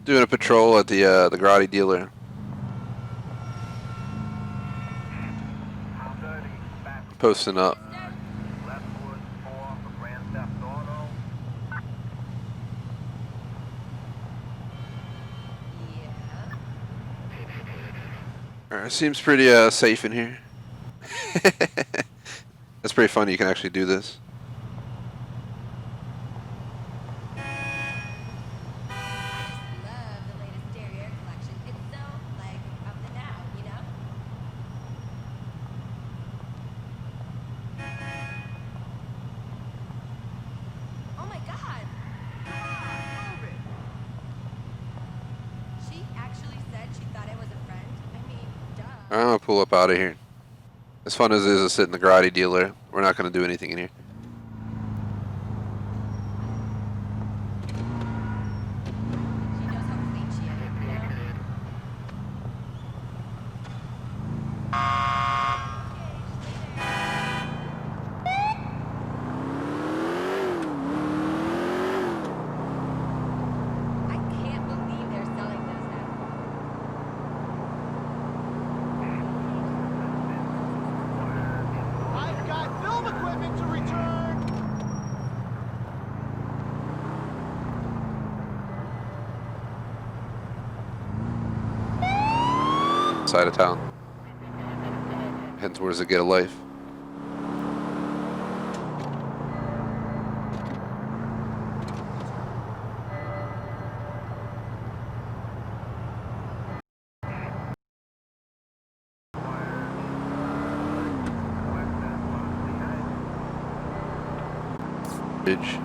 Doing a patrol at the Grotti dealer. How's back Posting up. Leftwood 4 for Grand Theft Auto. Yeah. Alright, seems pretty safe in here. That's pretty funny. You can actually do this. Love the latest derriere collection. It's so, like, up to now, you know? Oh my god! Move it! She actually said she thought I was a friend? I mean, duh. I'm gonna pull up out of here. As fun as it is to sit in the Grotti dealer, we're not gonna do anything in here. She knows how clean she is, you know? I can't believe they're selling those now. I've got film equipment to return. Side of town. Heading towards the Get a Life. Bridge.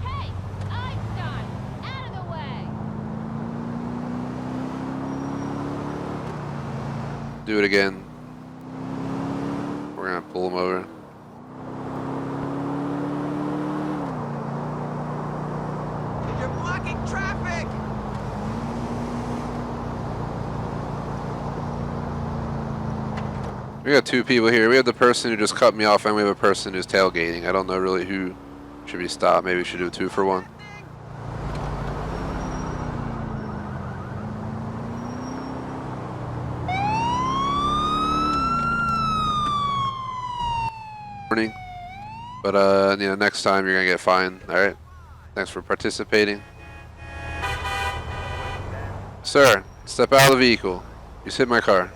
Hey! Einstein! Out of the way! Do it again. We're gonna pull him over. You're blocking traffic! We got two people here. We have the person who just cut me off, and we have a person who's tailgating. I don't know really who should be stopped. Maybe we should do a 2-for-1. Morning. But you know, next time you're gonna get fined. All right. Thanks for participating. Sir, step out of the vehicle. You just hit my car.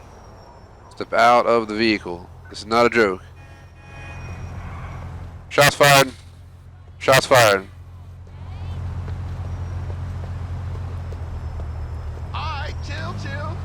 Step out of the vehicle. This is not a joke. Shots fired. Shots fired. Alright, chill, chill.